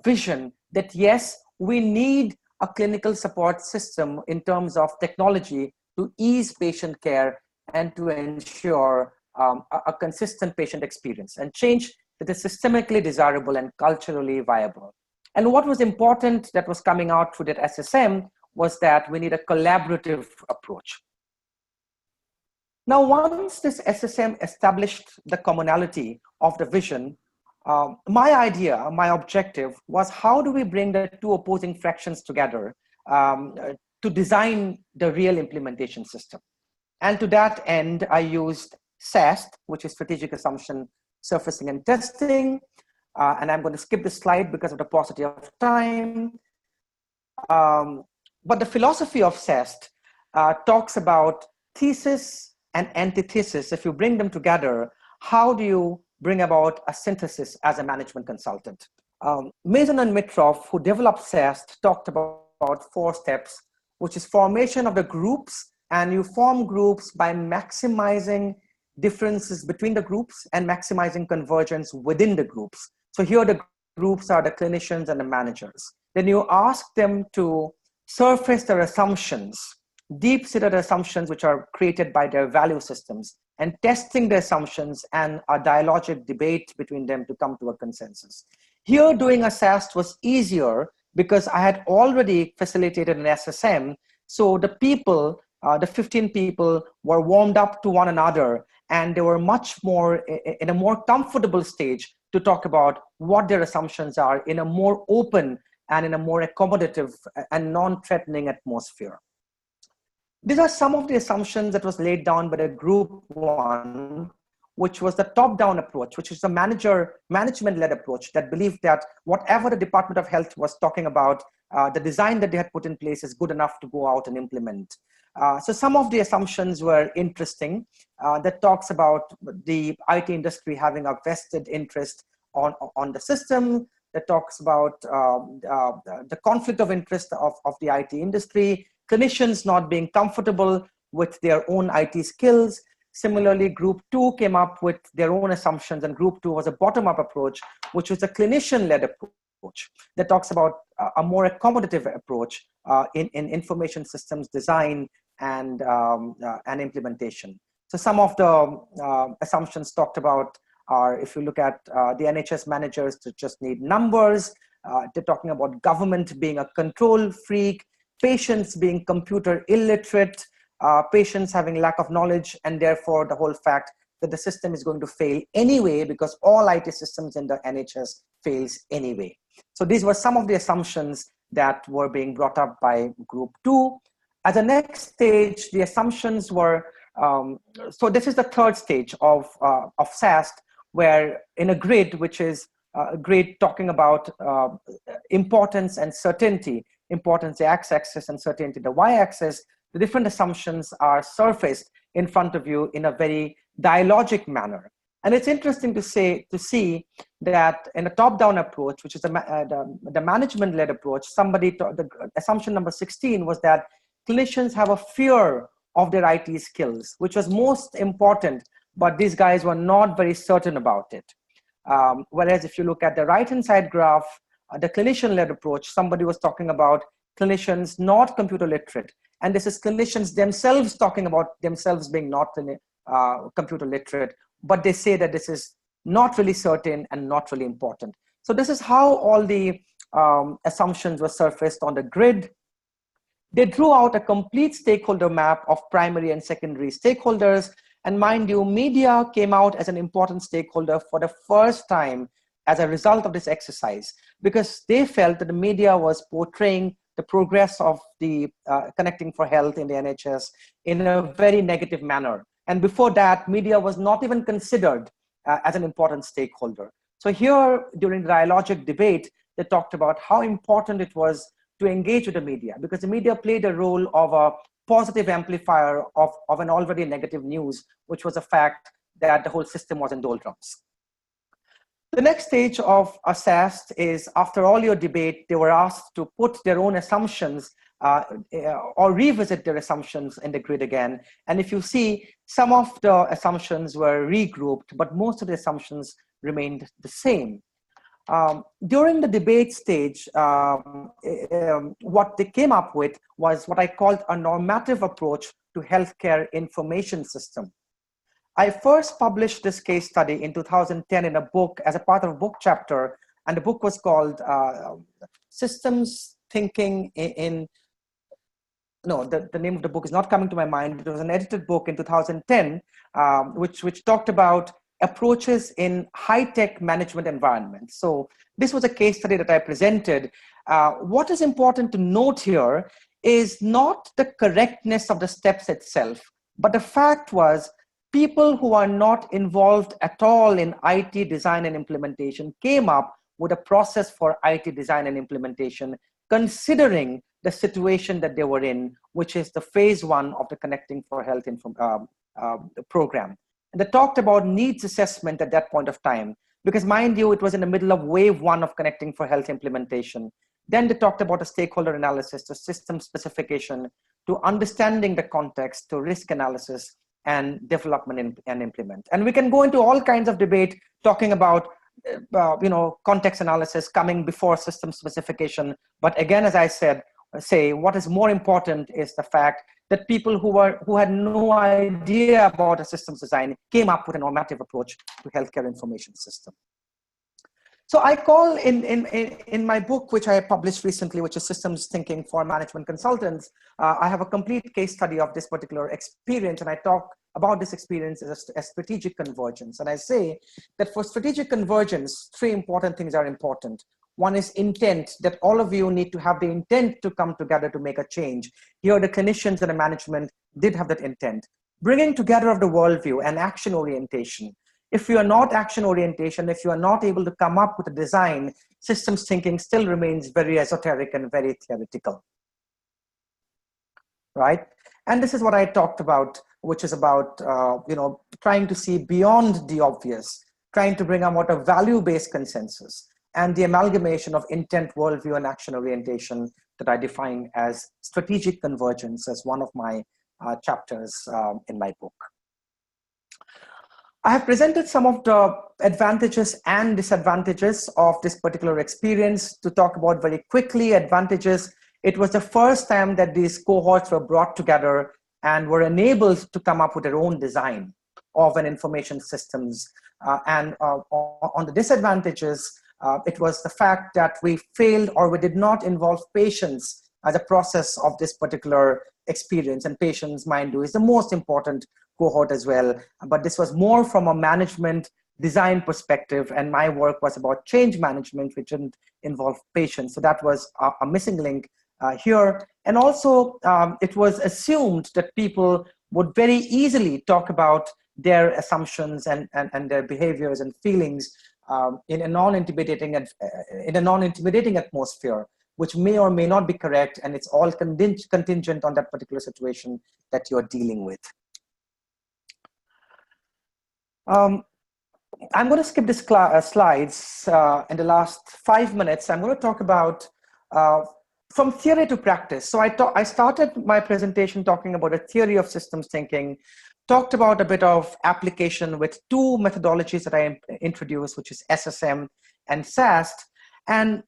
[SPEAKER 2] vision that yes, we need a clinical support system in terms of technology to ease patient care and to ensure a consistent patient experience and change that is systemically desirable and culturally viable. And what was important that was coming out through that SSM was that we need a collaborative approach. Now, once this SSM established the commonality of the vision, my objective was how do we bring the two opposing fractions together to design the real implementation system. And to that end, I used SAST, which is Strategic Assumption Surfacing and Testing. And I'm going to skip this slide because of the paucity of time. But the philosophy of SAST talks about thesis and antithesis. If you bring them together, how do you bring about a synthesis as a management consultant? Mason and Mitroff, who developed SAST, talked about 4 steps, which is formation of the groups, and you form groups by maximizing differences between the groups and maximizing convergence within the groups. So here the groups are the clinicians and the managers. Then you ask them to surface their assumptions, deep-seated assumptions which are created by their value systems, and testing the assumptions and a dialogic debate between them to come to a consensus. Here doing a SAST was easier because I had already facilitated an SSM. So the people, the 15 people were warmed up to one another, and they were much more in a more comfortable stage to talk about what their assumptions are in a more open and in a more accommodative and non-threatening atmosphere. These are some of the assumptions that was laid down by the group 1, which was the top-down approach, which is the management-led approach that believed that whatever the Department of Health was talking about, the design that they had put in place is good enough to go out and implement. So some of the assumptions were interesting. That talks about the IT industry having a vested interest on the system. That talks about the conflict of interest of the IT industry, clinicians not being comfortable with their own IT skills. Similarly, group 2 came up with their own assumptions, and group 2 was a bottom-up approach, which was a clinician-led approach that talks about a more accommodative approach in information systems design and implementation. So some of the assumptions talked about are, if you look at the NHS managers to just need numbers, they're talking about government being a control freak, patients being computer illiterate, patients having lack of knowledge, and therefore the whole fact that the system is going to fail anyway because all IT systems in the NHS fails anyway. So these were some of the assumptions that were being brought up by group 2. At the next stage, the assumptions were, so this is the third stage of SAST, where in a grid, which is a grid talking about importance and certainty, importance the x-axis and certainty the y-axis, the different assumptions are surfaced in front of you in a very dialogic manner. And it's interesting to see that in a top-down approach, which is the management-led approach, the assumption number 16 was that clinicians have a fear of their IT skills, which was most important, but these guys were not very certain about it. Whereas if you look at the right-hand side graph, the clinician-led approach, somebody was talking about clinicians not computer literate. And this is clinicians themselves talking about themselves being not computer literate, but they say that this is not really certain and not really important. So this is how all the assumptions were surfaced on the grid. They drew out a complete stakeholder map of primary and secondary stakeholders. And mind you, media came out as an important stakeholder for the first time as a result of this exercise, because they felt that the media was portraying the progress of the Connecting for Health in the NHS in a very negative manner. And before that, media was not even considered as an important stakeholder. So here, during the dialogic debate, they talked about how important it was to engage with the media, because the media played a role of a positive amplifier of an already negative news, which was the fact that the whole system was in doldrums. The next stage of a SAST is, after all your debate, they were asked to put their own assumptions or revisit their assumptions in the grid again. And if you see, some of the assumptions were regrouped, but most of the assumptions remained the same. During the debate stage, what they came up with was what I called a normative approach to healthcare information system. I first published this case study in 2010 in a book as a part of a book chapter, and the book was called Systems Thinking no, the name of the book is not coming to my mind. It was an edited book in 2010, which talked about approaches in high-tech management environments. So this was a case study that I presented. What is important to note here is not the correctness of the steps itself, but the fact was people who are not involved at all in IT design and implementation came up with a process for IT design and implementation, considering the situation that they were in, which is the phase 1 of the Connecting for Health program. And they talked about needs assessment at that point of time, because mind you, it was in the middle of wave 1 of Connecting for Health implementation. Then they talked about a stakeholder analysis, to system specification, to understanding the context, to risk analysis, and development and implement. And we can go into all kinds of debate talking about context analysis coming before system specification. But again, as I say what is more important is the fact that people who had no idea about a systems design came up with a normative approach to healthcare information system. So I call in my book, which I published recently, which is Systems Thinking for Management Consultants, I have a complete case study of this particular experience, and I talk about this experience as a strategic convergence. And I say that for strategic convergence, 3 important things are important. One is intent, that all of you need to have the intent to come together to make a change. Here, the clinicians and the management did have that intent. Bringing together of the worldview and action orientation. If you are not action orientation, if you are not able to come up with a design, systems thinking still remains very esoteric and very theoretical, right? And this is what I talked about, which is about trying to see beyond the obvious, trying to bring about a value-based consensus, and the amalgamation of intent, worldview, and action orientation that I define as strategic convergence as one of my chapters in my book. I have presented some of the advantages and disadvantages of this particular experience. To talk about very quickly advantages, it was the first time that these cohorts were brought together and were enabled to come up with their own design of an information systems. And on the disadvantages, it was the fact that we failed or we did not involve patients as a process of this particular experience. And patients, mind you, is the most important cohort as well. But this was more from a management design perspective, and my work was about change management, which didn't involve patients. So that was a missing link here. And also, it was assumed that people would very easily talk about their assumptions and their behaviors and feelings in a non-intimidating atmosphere, which may or may not be correct, and it's all contingent on that particular situation that you're dealing with. I'm going to skip this slides in the last 5 minutes. I'm going to talk about from theory to practice. So I started my presentation talking about a theory of systems thinking, talked about a bit of application with 2 methodologies that I introduced, which is SSM and SAST. And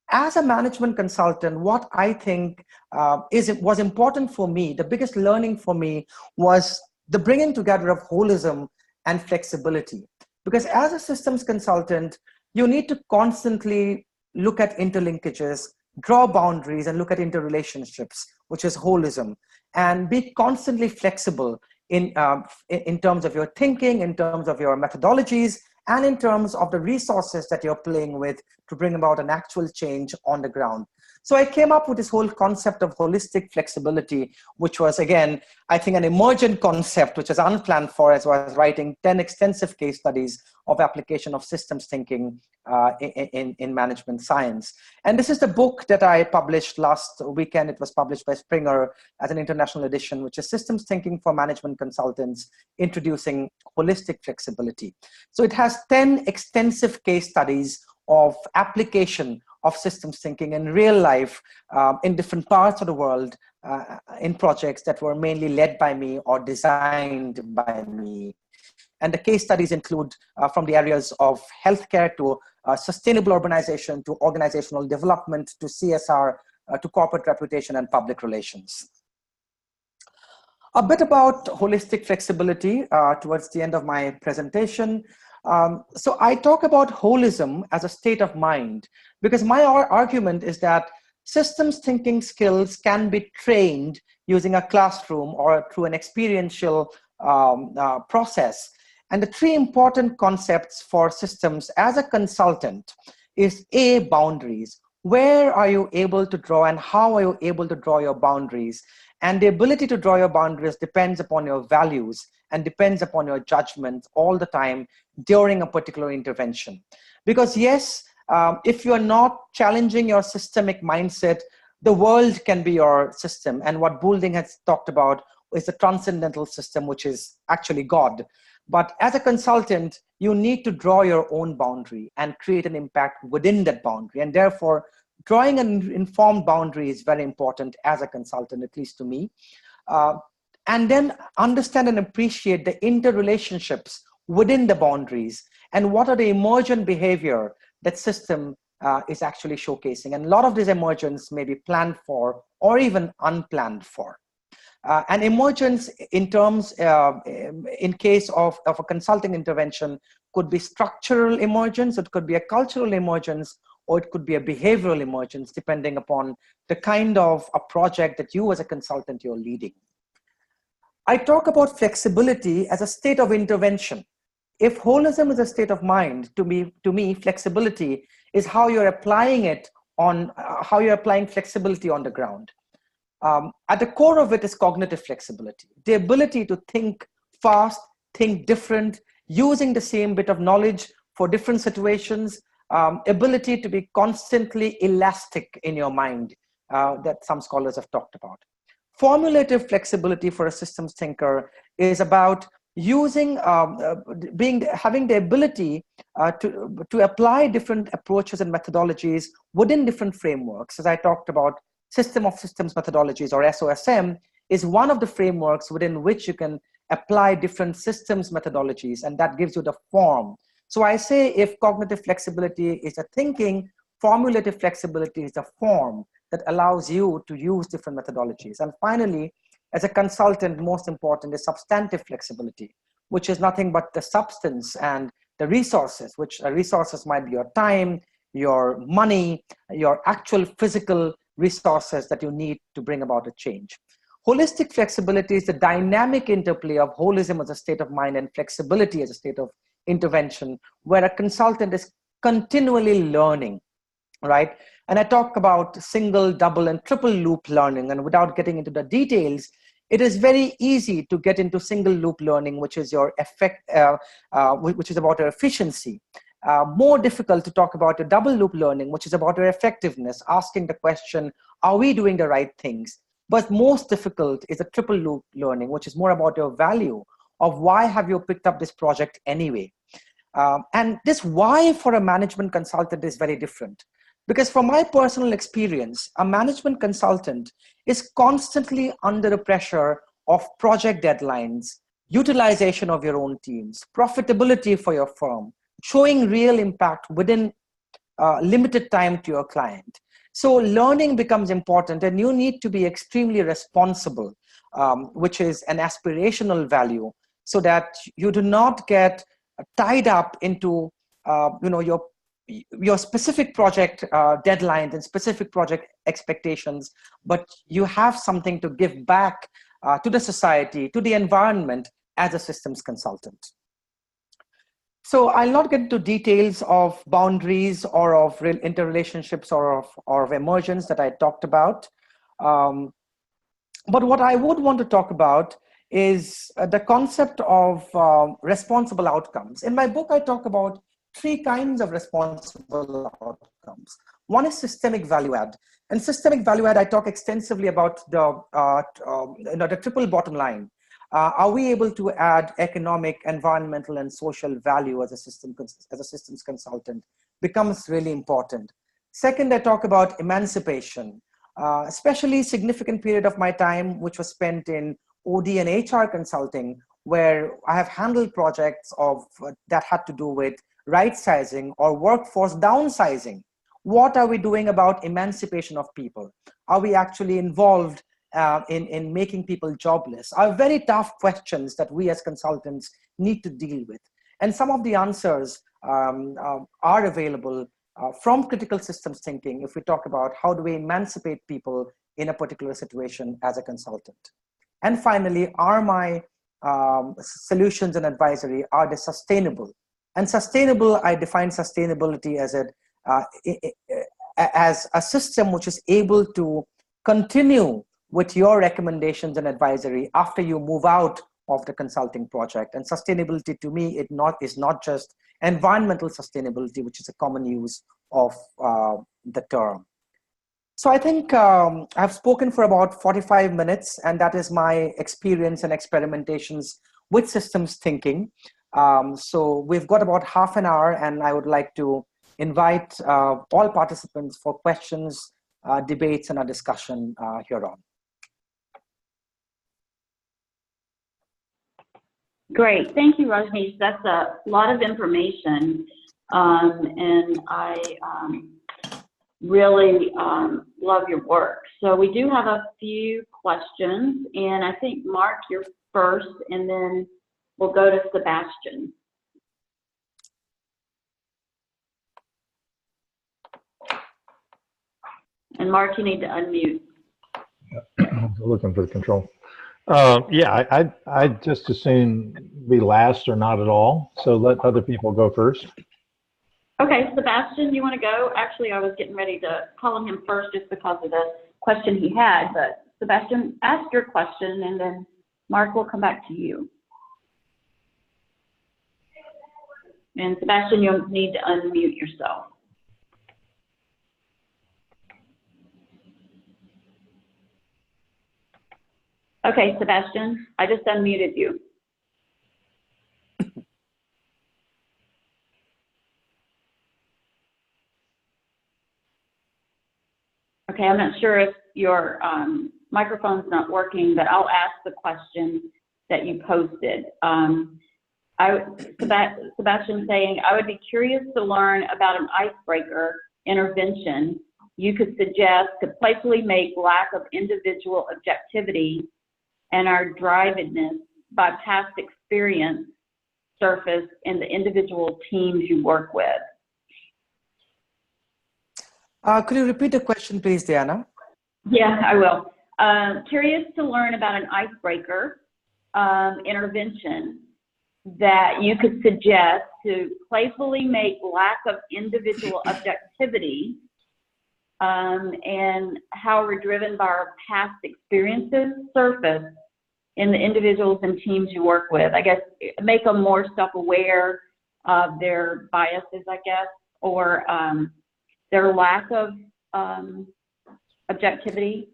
[SPEAKER 2] as a management consultant, what I think was important for me, the biggest learning for me was the bringing together of holism and flexibility. Because as a systems consultant, you need to constantly look at interlinkages, draw boundaries, and look at interrelationships, which is holism, and be constantly flexible in terms of your thinking, in terms of your methodologies, and in terms of the resources that you're playing with to bring about an actual change on the ground. So I came up with this whole concept of holistic flexibility, which was, again, I think an emergent concept, which was unplanned for as I was writing 10 extensive case studies of application of systems thinking in management science. And this is the book that I published last weekend. It was published by Springer as an international edition, which is Systems Thinking for Management Consultants, Introducing Holistic Flexibility. So it has 10 extensive case studies of application of systems thinking in real life in different parts of the world in projects that were mainly led by me or designed by me. And the case studies include from the areas of healthcare to sustainable urbanization to organizational development to CSR to corporate reputation and public relations. A bit about holistic flexibility towards the end of my presentation. So I talk about holism as a state of mind because my argument is that systems thinking skills can be trained using a classroom or through an experiential process. And the three important concepts for systems as a consultant is A, boundaries. Where are you able to draw and how are you able to draw your boundaries? And the ability to draw your boundaries depends upon your values and depends upon your judgment all the time during a particular intervention. Because yes, if you're not challenging your systemic mindset, the world can be your system. And what Boulding has talked about is the transcendental system, which is actually God. But as a consultant, you need to draw your own boundary and create an impact within that boundary. And therefore, drawing an informed boundary is very important as a consultant, at least to me. And then understand and appreciate the interrelationships within the boundaries and what are the emergent behavior that system is actually showcasing. And a lot of these emergence may be planned for or even unplanned for. And emergence in terms, in case of a consulting intervention, could be structural emergence, it could be a cultural emergence, or it could be a behavioral emergence, depending upon the kind of a project that you as a consultant you're leading. I talk about flexibility as a state of intervention. If holism is a state of mind, to me, flexibility is how you're applying it on, how you're applying flexibility on the ground. At the core of it is cognitive flexibility, the ability to think fast, think different, using the same bit of knowledge for different situations, ability to be constantly elastic in your mind that some scholars have talked about. Formulative flexibility for a systems thinker is about using, having the ability to apply different approaches and methodologies within different frameworks. As I talked about, System of Systems methodologies, or SOSM, is one of the frameworks within which you can apply different systems methodologies, and that gives you the form. So I say if cognitive flexibility is a thinking, formulative flexibility is a form that allows you to use different methodologies. And finally, as a consultant, most important is substantive flexibility, which is nothing but the substance and the resources, which resources might be your time, your money, your actual physical resources that you need to bring about a change. Holistic flexibility is the dynamic interplay of holism as a state of mind and flexibility as a state of intervention, where a consultant is continually learning, right? And I talk about single, double, and triple loop learning. And without getting into the details, it is very easy to get into single loop learning, which is your effect, which is about your efficiency. More difficult to talk about your double loop learning, which is about your effectiveness, asking the question, are we doing the right things? But most difficult is a triple loop learning, which is more about your value of why have you picked up this project anyway? And this why for a management consultant is very different. Because from my personal experience, a management consultant is constantly under the pressure of project deadlines, utilization of your own teams, profitability for your firm, showing real impact within limited time to your client. So learning becomes important, and you need to be extremely responsible, which is an aspirational value, so that you do not get tied up into your specific project deadlines and specific project expectations, but you have something to give back to the society, to the environment as a systems consultant. So I'll not get into details of boundaries or of interrelationships or of emergence that I talked about. But what I would want to talk about is the concept of responsible outcomes. In my book, I talk about three kinds of responsible outcomes. One is systemic value add. And systemic value add, I talk extensively about the triple bottom line. Are we able to add economic, environmental, and social value as a systems consultant? Becomes really important. Second, I talk about emancipation, especially significant period of my time, which was spent in OD and HR consulting, where I have handled projects that had to do with right sizing, or workforce downsizing? What are we doing about emancipation of people? Are we actually involved in making people jobless? Are very tough questions that we as consultants need to deal with. And some of the answers are available from critical systems thinking if we talk about how do we emancipate people in a particular situation as a consultant. And finally, are my solutions and advisory, are they sustainable? And sustainable, I define sustainability as a system which is able to continue with your recommendations and advisory after you move out of the consulting project. And sustainability to me, is not just environmental sustainability, which is a common use of the term. So I think I've spoken for about 45 minutes, and that is my experience and experimentations with systems thinking. So we've got about half an hour, and I would like to invite all participants for questions, debates, and a discussion here on.
[SPEAKER 1] Great, thank you, Rajneesh. That's a lot of information, and I really love your work. So we do have a few questions, and I think, Mark, you're first, and then we'll go to Sebastian. And Mark, you need to unmute.
[SPEAKER 4] Looking for the control. Yeah, I'd just as soon be last or not at all. So let other people go first.
[SPEAKER 1] Okay, Sebastian, you want to go? Actually, I was getting ready to call on him first just because of the question he had. But Sebastian, ask your question, and then Mark will come back to you. And Sebastian, you'll need to unmute yourself. Okay, Sebastian, I just unmuted you. Okay, I'm not sure if your microphone's not working, but I'll ask the question that you posted. Sebastian saying, I would be curious to learn about an icebreaker intervention you could suggest to playfully make lack of individual objectivity and our drivedness by past experience surface in the individual teams you work with.
[SPEAKER 2] Could you repeat the question, please, Diana?
[SPEAKER 1] Yeah, I will. Curious to learn about an icebreaker intervention that you could suggest to playfully make lack of individual objectivity and how we're driven by our past experiences surface in the individuals and teams you work with. I guess make them more self-aware of their biases, I guess, or their lack of objectivity.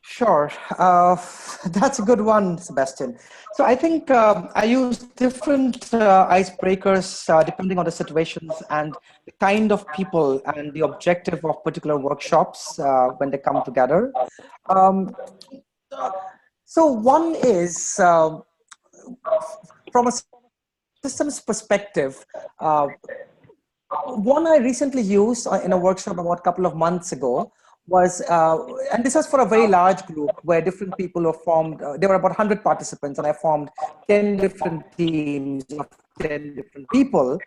[SPEAKER 2] Sure, that's a good one, Sebastian. So I think I use different icebreakers depending on the situations and the kind of people and the objective of particular workshops when they come together. So one is, from a systems perspective, one I recently used in a workshop about a couple of months ago was, and this was for a very large group where different people were formed. There were about 100 participants, and I formed 10 different teams of 10 different people.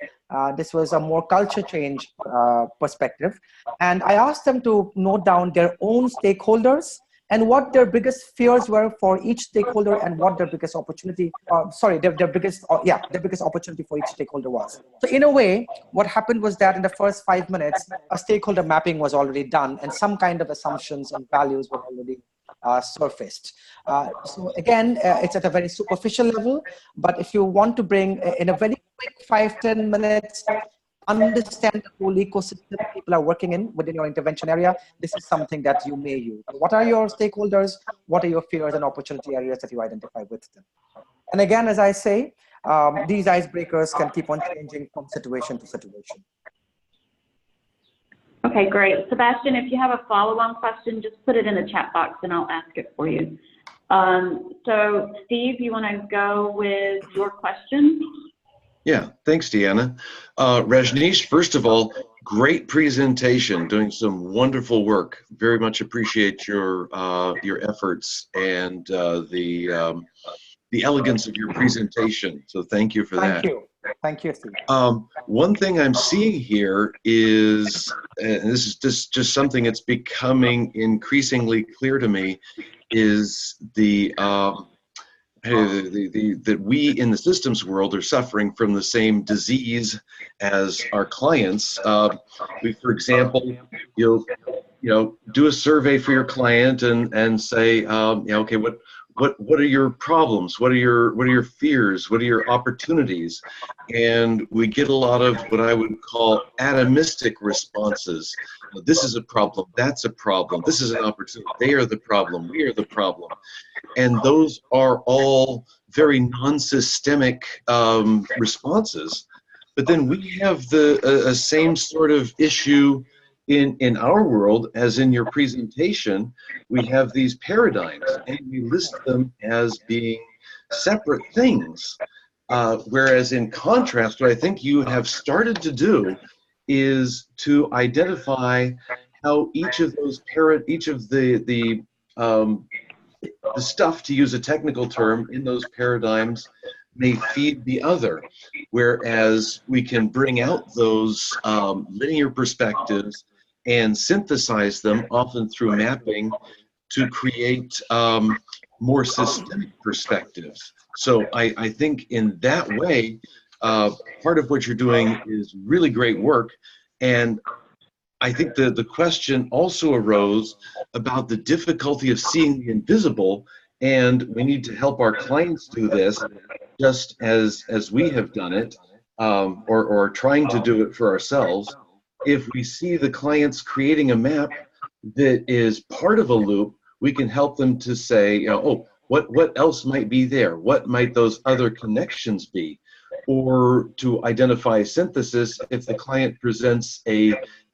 [SPEAKER 2] This was a more culture change perspective. And I asked them to note down their own stakeholders and what their biggest fears were for each stakeholder and what their biggest opportunity, their biggest opportunity for each stakeholder was. So in a way, what happened was that in the first 5 minutes, a stakeholder mapping was already done and some kind of assumptions and values were already surfaced. So again, it's at a very superficial level, but if you want to bring in a very quick 5-10 minutes, understand the whole ecosystem people are working in within your intervention area, this is something that you may use. What are your stakeholders? What are your fears and opportunity areas that you identify with them? And again, as I say, these icebreakers can keep on changing from situation to situation.
[SPEAKER 1] Okay, great. Sebastian, if you have a follow-on question, just put it in the chat box and I'll ask it for you. So Steve, you want to go with your question?
[SPEAKER 5] Yeah, thanks, Deanna. Rajneesh, first of all, great presentation, doing some wonderful work. Very much appreciate your efforts and the elegance of your presentation. So thank you for that.
[SPEAKER 2] Thank you, Steve.
[SPEAKER 5] One thing I'm seeing here is, and this is just something that's becoming increasingly clear to me, is that we in the systems world are suffering from the same disease as our clients. For example, you'll do a survey for your client and say, okay, what are your problems? What are your fears? What are your opportunities? And we get a lot of what I would call atomistic responses. This is a problem. That's a problem. This is an opportunity. They are the problem. We are the problem. And those are all very non-systemic responses. But then we have the same sort of issue in our world as in your presentation. We have these paradigms, and we list them as being separate things. Whereas in contrast, what I think you have started to do is to identify how each of those the stuff, to use a technical term, in those paradigms may feed the other, whereas we can bring out those linear perspectives and synthesize them, often through mapping, to create more systemic perspectives. So I think in that way, part of what you're doing is really great work. And I think the question also arose about the difficulty of seeing the invisible, and we need to help our clients do this just as we have done it, or trying to do it for ourselves. If we see the clients creating a map that is part of a loop, we can help them to say, oh, what else might be there? What might those other connections be? Or to identify synthesis, if the client presents a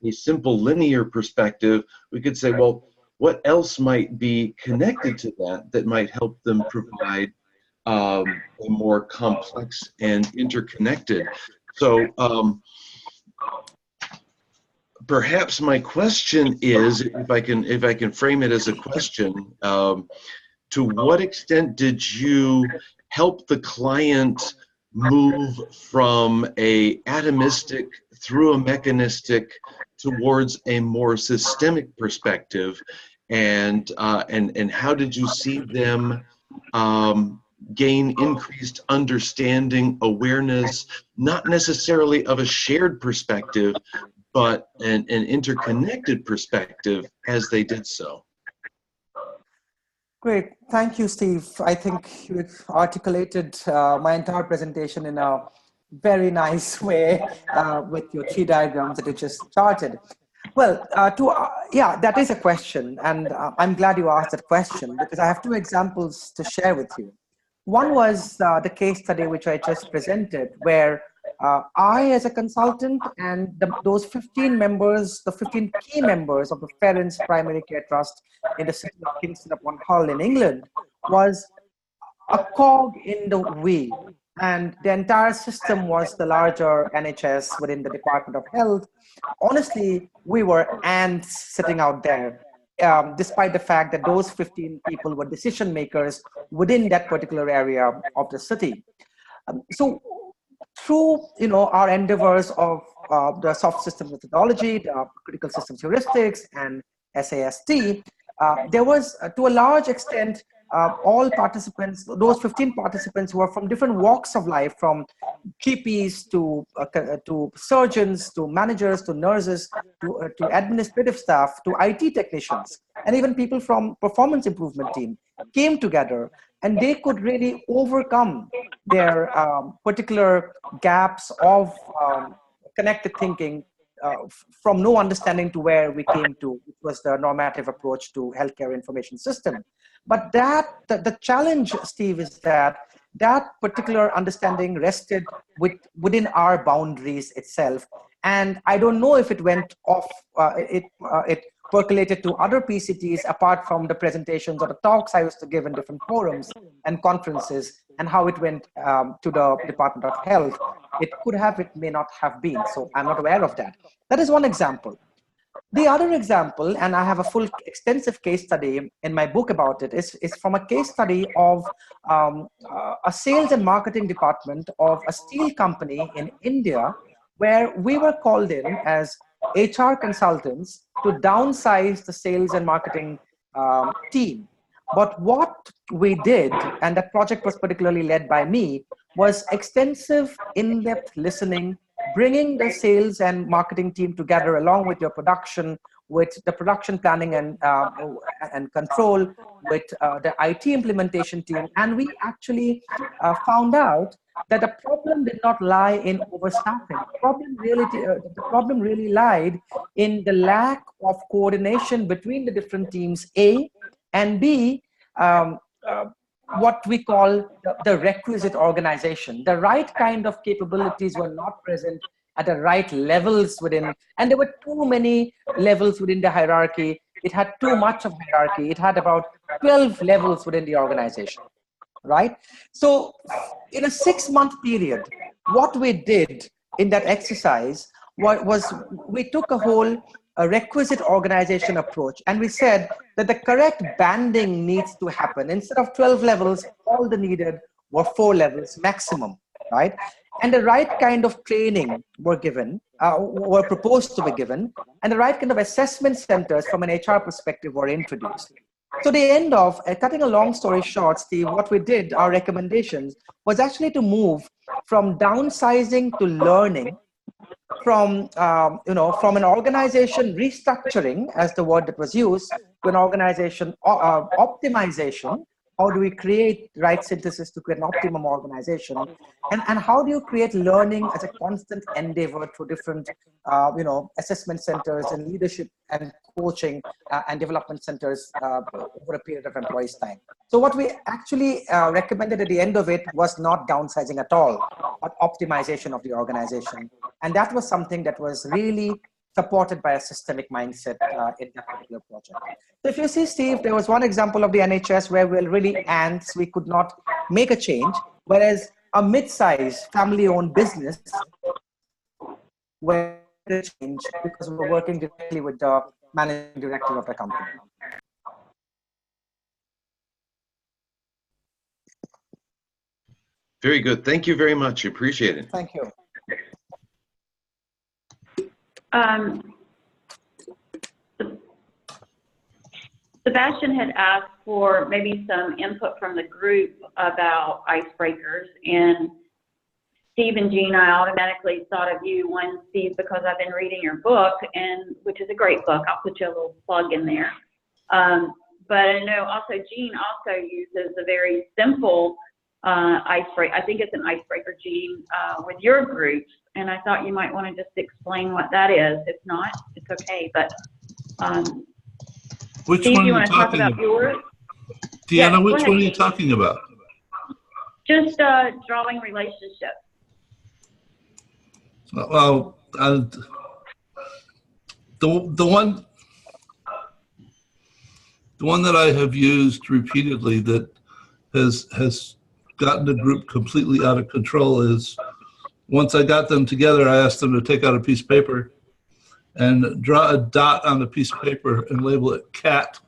[SPEAKER 5] simple linear perspective, we could say, well, what else might be connected to that might help them provide a more complex and interconnected? So perhaps my question is, if I can frame it as a question, to what extent did you help the client move from a atomistic through a mechanistic towards a more systemic perspective, and how did you see them gain increased understanding, awareness, not necessarily of a shared perspective, but an interconnected perspective as they did so?
[SPEAKER 2] Great. Thank you, Steve. I think you articulated my entire presentation in a very nice way with your 3 diagrams that you just charted. Well, yeah, that is a question. And I'm glad you asked that question, because I have 2 examples to share with you. One was the case study which I just presented, where I, as a consultant, and those 15 members, the 15 key members of the Ferens Primary Care Trust in the city of Kingston upon Hull in England, was a cog in the wheel. And the entire system was the larger NHS within the Department of Health. Honestly, we were ants sitting out there, despite the fact that those 15 people were decision makers within that particular area of the city. So through our endeavors of the soft system methodology, the critical systems heuristics, and SAST, there was, to a large extent, all participants, those 15 participants, were from different walks of life, from GPs to surgeons, to managers, to nurses, to administrative staff, to IT technicians, and even people from performance improvement team came together, and they could really overcome their particular gaps of connected thinking from no understanding to where we came to, which was the normative approach to healthcare information system. But the challenge, Steve, is that particular understanding rested within our boundaries itself. And I don't know if it went off, it percolated to other PCTs apart from the presentations or the talks I used to give in different forums and conferences and how it went to the Department of Health. It could have, it may not have been. So I'm not aware of that. That is one example. The other example, and I have a full extensive case study in my book about it, is from a case study of a sales and marketing department of a steel company in India, where we were called in as HR consultants to downsize the sales and marketing team. But what we did, and that project was particularly led by me, was extensive, in-depth listening, bringing the sales and marketing team together along with your production, with the production planning and control, with the IT implementation team. And we actually found out that the problem did not lie in overstaffing. The problem really lied in the lack of coordination between the different teams, A, and B, what we call the requisite organization. The right kind of capabilities were not present at the right levels within, and there were too many levels within the hierarchy. It had too much of hierarchy. It had about 12 levels within the organization, right? So in a 6-month period, what we did in that exercise was we took a requisite organization approach, and we said that the correct banding needs to happen. Instead of 12 levels, all the needed were 4 levels maximum, right? And the right kind of training were given, were proposed to be given, and the right kind of assessment centers from an HR perspective were introduced. So the end of, cutting a long story short, Steve, what we did, our recommendations, was actually to move from downsizing to learning, from an organization restructuring, as the word that was used, to an organization optimization. How do we create right synthesis to create an optimum organization? And how do you create learning as a constant endeavor through different assessment centers and leadership and coaching and development centers over a period of employees' time? So what we actually recommended at the end of it was not downsizing at all, but optimization of the organization. And that was something that was really supported by a systemic mindset in that particular project. So if you see, Steve, there was one example of the NHS where we were really ants, we could not make a change, whereas a mid-sized family-owned business where the change because we're working directly with the managing director of the company.
[SPEAKER 5] Very good. Thank you very much. Appreciate it.
[SPEAKER 2] Thank you.
[SPEAKER 1] Sebastian had asked for maybe some input from the group about icebreakers, and Steve and Jean, I automatically thought of you, one, Steve, because I've been reading your book, and which is a great book. I'll put you a little plug in there. But I know also Jean also uses a very simple icebreaker. I think it's an icebreaker, Jean, with your groups, and I thought you might want to just explain what that is. If not, it's okay. But
[SPEAKER 6] which
[SPEAKER 1] Steve,
[SPEAKER 6] one
[SPEAKER 1] you
[SPEAKER 6] are
[SPEAKER 1] want
[SPEAKER 6] you
[SPEAKER 1] to talk
[SPEAKER 6] talking
[SPEAKER 1] about
[SPEAKER 6] about?
[SPEAKER 1] yours?
[SPEAKER 6] Deanna,
[SPEAKER 1] Yeah,
[SPEAKER 6] which
[SPEAKER 1] go
[SPEAKER 6] one are
[SPEAKER 1] ahead.
[SPEAKER 6] you talking about?
[SPEAKER 1] Just drawing relationships.
[SPEAKER 6] Well, the one that I have used repeatedly that has gotten the group completely out of control is, once I got them together, I asked them to take out a piece of paper and draw a dot on the piece of paper and label it cat.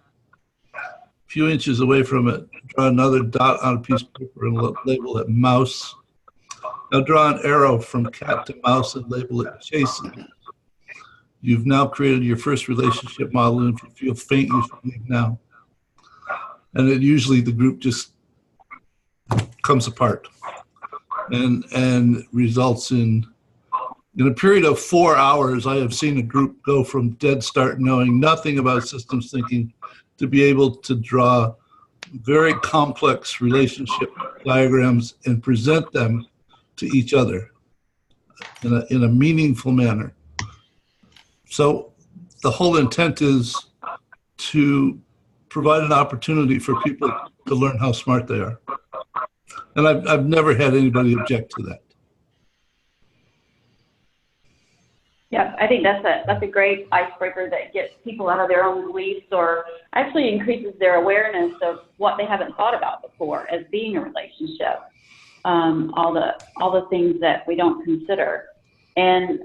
[SPEAKER 6] A few inches away from it, draw another dot on a piece of paper and label it mouse. Now draw an arrow from cat to mouse and label it chasing. You've now created your first relationship model, and if you feel faint, you should leave now. And it usually the group just comes apart and results in a period of 4 hours, I have seen a group go from dead start knowing nothing about systems thinking to be able to draw very complex relationship diagrams and present them to each other in a meaningful manner. So the whole intent is to provide an opportunity for people to learn how smart they are. And I've never had anybody object to that.
[SPEAKER 1] Yeah, I think that's a great icebreaker that gets people out of their own beliefs, or actually increases their awareness of what they haven't thought about before as being a relationship. all the things that we don't consider. And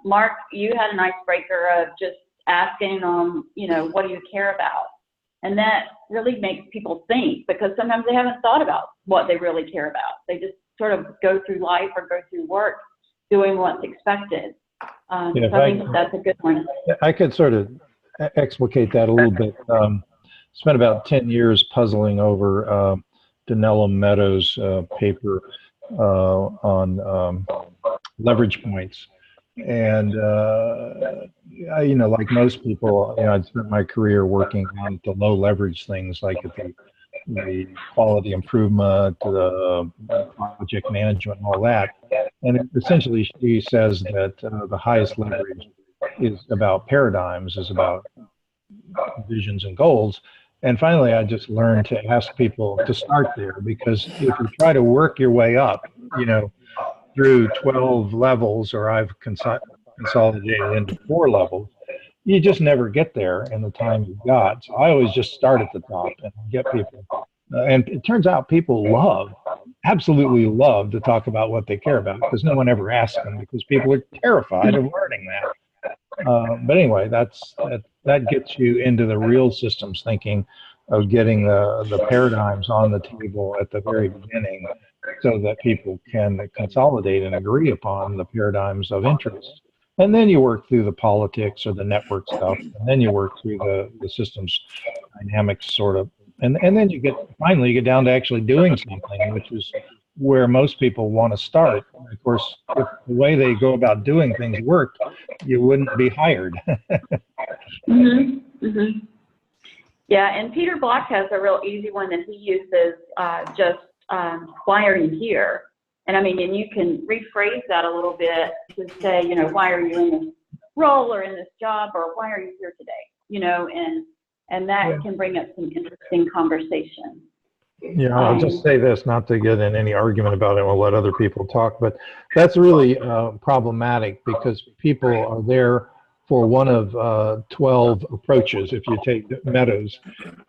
[SPEAKER 1] Mark, you had an icebreaker of just asking them, you know, what do you care about? And that really makes people think, because sometimes they haven't thought about what they really care about. They just sort of go through life or go through work doing what's expected. So I think that's a good one.
[SPEAKER 4] I could sort of explicate that a little bit. Spent about 10 years puzzling over Dinello Meadows' paper on leverage points. And, you know, like most people, you know, I'd spent my career working on the low leverage things like the quality improvement, the project management, and all that. And essentially, she says that the highest leverage is about paradigms, is about visions and goals. And finally, I just learned to ask people to start there, because if you try to work your way up, you know, through 12 levels, or I've consolidated into 4 levels, you just never get there in the time you've got. So I always just start at the top and get people. And it turns out people absolutely love to talk about what they care about, because no one ever asks them, because people are terrified of learning that. But anyway, that gets you into the real systems thinking of getting the paradigms on the table at the very beginning, so that people can consolidate and agree upon the paradigms of interest. And then you work through the politics or the network stuff, and then you work through the systems dynamics sort of, and then finally you get down to actually doing something, which is where most people want to start. Of course, if the way they go about doing things worked, you wouldn't be hired.
[SPEAKER 1] Yeah, and Peter Block has a real easy one that he uses, just why are you here? And I mean, and you can rephrase that a little bit to say, you know, why are you in this role or in this job, or why are you here today? You know, and that can bring up some interesting conversation.
[SPEAKER 4] Yeah, I'll just say this, not to get in any argument about it, we'll let other people talk, but that's really problematic, because people are there for one of 12 approaches, if you take Meadows,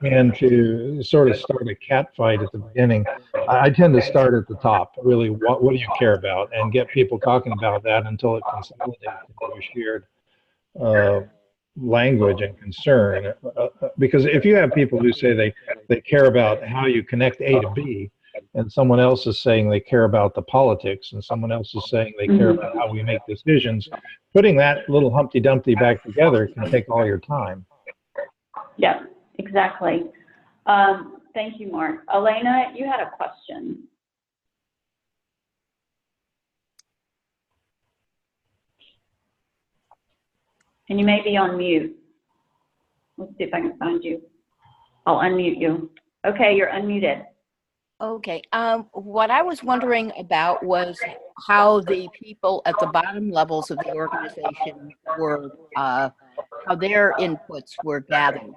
[SPEAKER 4] and to sort of start a cat fight at the beginning, I tend to start at the top. Really, what do you care about, and get people talking about that until it consolidates into a shared language and concern. Because if you have people who say they care about how you connect A to B, and someone else is saying they care about the politics, and someone else is saying they care about how we make decisions, putting that little Humpty Dumpty back together can take all your time.
[SPEAKER 1] Yeah, exactly. Thank you, Mark. Elena, you had a question. And you may be on mute. Let's see if I can find you. I'll unmute you. Okay, you're unmuted.
[SPEAKER 3] Okay. What I was wondering about was how the people at the bottom levels of the organization were, how their inputs were gathered.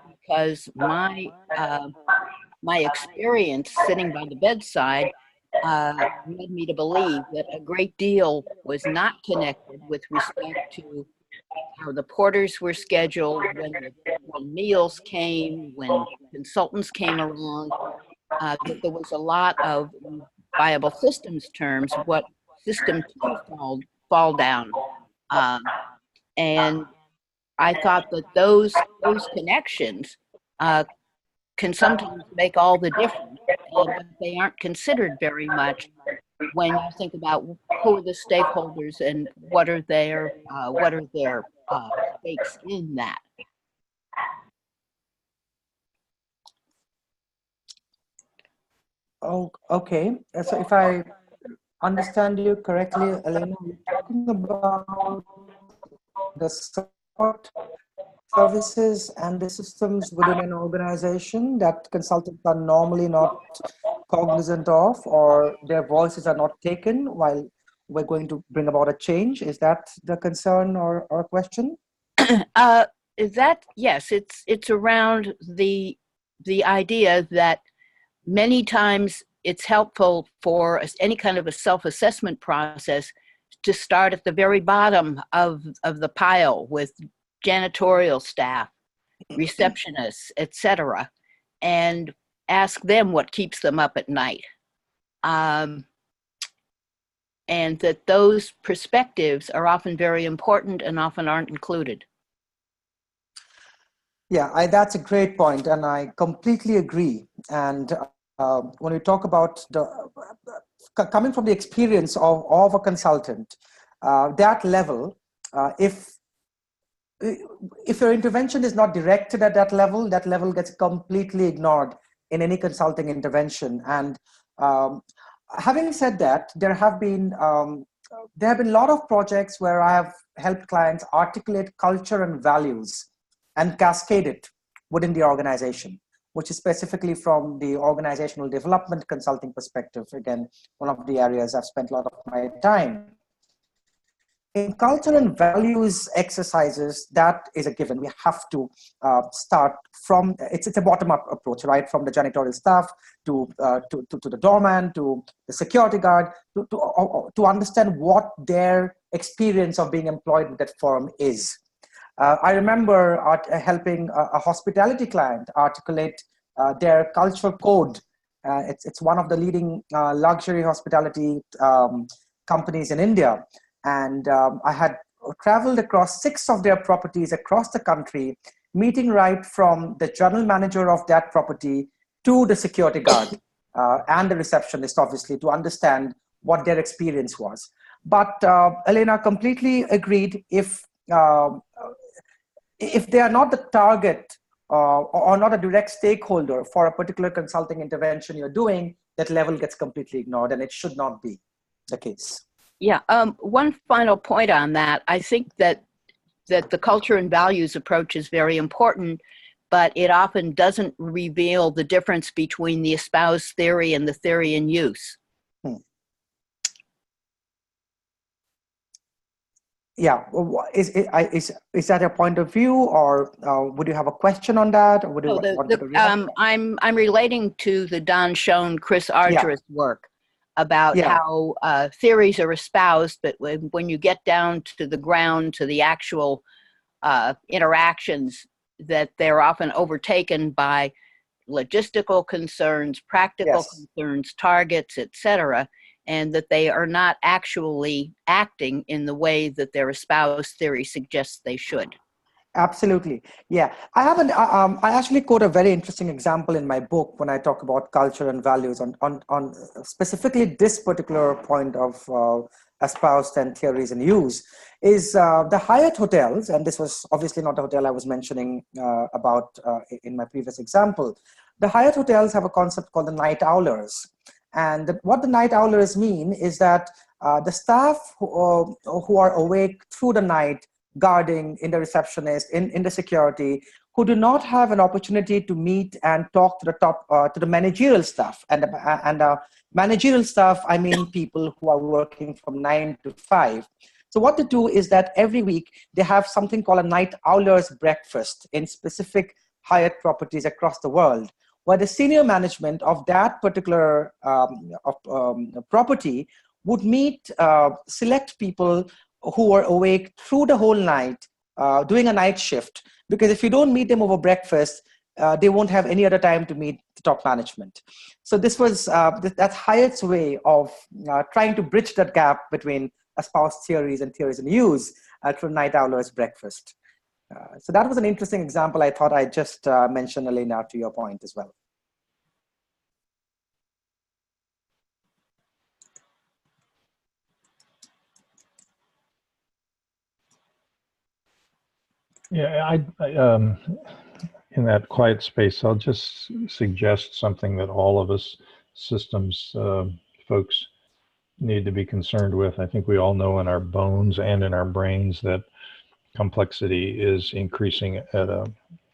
[SPEAKER 3] Because my experience sitting by the bedside led me to believe that a great deal was not connected with respect to how the porters were scheduled, when meals came, when consultants came around. That there was a lot of viable systems terms, what system two fall down. And I thought that those connections can sometimes make all the difference, but they aren't considered very much when you think about who are the stakeholders and what are their stakes in that.
[SPEAKER 2] Oh, okay. So if I understand you correctly, Elena, you're talking about the support services and the systems within an organization that consultants are normally not cognizant of, or their voices are not taken while we're going to bring about a change. Is that the concern or question?
[SPEAKER 3] Yes, it's around the idea that many times it's helpful for any kind of a self-assessment process to start at the very bottom of the pile with janitorial staff, receptionists, etc., and ask them what keeps them up at night. and that those perspectives are often very important and often aren't included.
[SPEAKER 2] Yeah, that's a great point, and I completely agree. And when we talk about coming from the experience of a consultant, that level, if your intervention is not directed at that level gets completely ignored in any consulting intervention. And having said that, there have been a lot of projects where I have helped clients articulate culture and values and cascade it within the organization, which is specifically from the organizational development consulting perspective. Again, one of the areas I've spent a lot of my time. In culture and values exercises, that is a given. We have to start from, it's a bottom-up approach, right? From the janitorial staff to the doorman, to the security guard, to understand what their experience of being employed with that firm is. I remember helping a hospitality client articulate their culture code. It's one of the leading luxury hospitality companies in India. And I had traveled across 6 of their properties across the country, meeting right from the general manager of that property to the security guard and the receptionist, obviously, to understand what their experience was. But Elena completely agreed, if they are not the target or not a direct stakeholder for a particular consulting intervention you're doing, that level gets completely ignored, and it should not be the case.
[SPEAKER 3] Yeah, one final point on that. I think that the culture and values approach is very important, but it often doesn't reveal the difference between the espoused theory and the theory in use.
[SPEAKER 2] Yeah, is that a point of view, or would you have a question on that? Or would you
[SPEAKER 3] I'm relating to the Don Schoen, Chris Argyris work about how theories are espoused, but when you get down to the ground, to the actual interactions, that they're often overtaken by logistical concerns, practical concerns, targets, etc., and that they are not actually acting in the way that their espoused theory suggests they should.
[SPEAKER 2] Absolutely. Yeah. I actually quote a very interesting example in my book when I talk about culture and values on specifically this particular point of espoused and theories in use is the Hyatt hotels. And this was obviously not the hotel I was mentioning about in my previous example. The Hyatt hotels have a concept called the night owlers. And what the night owlers mean is that the staff who are awake through the night, guarding, in the receptionist, in the security, who do not have an opportunity to meet and talk to the managerial staff. And managerial staff, I mean people who are working from 9 to 5. So what they do is that every week they have something called a night owlers breakfast in specific Hyatt properties across the world, where the senior management of that particular property would meet select people who are awake through the whole night, doing a night shift. Because if you don't meet them over breakfast, they won't have any other time to meet the top management. So this was that's Hyatt's way of trying to bridge that gap between espoused theories and theories in use through night owlers breakfast. So that was an interesting example. I thought I'd just mention, Elena, to your point as well.
[SPEAKER 4] Yeah, in that quiet space, I'll just suggest something that all of us systems folks need to be concerned with. I think we all know in our bones and in our brains that complexity is increasing at a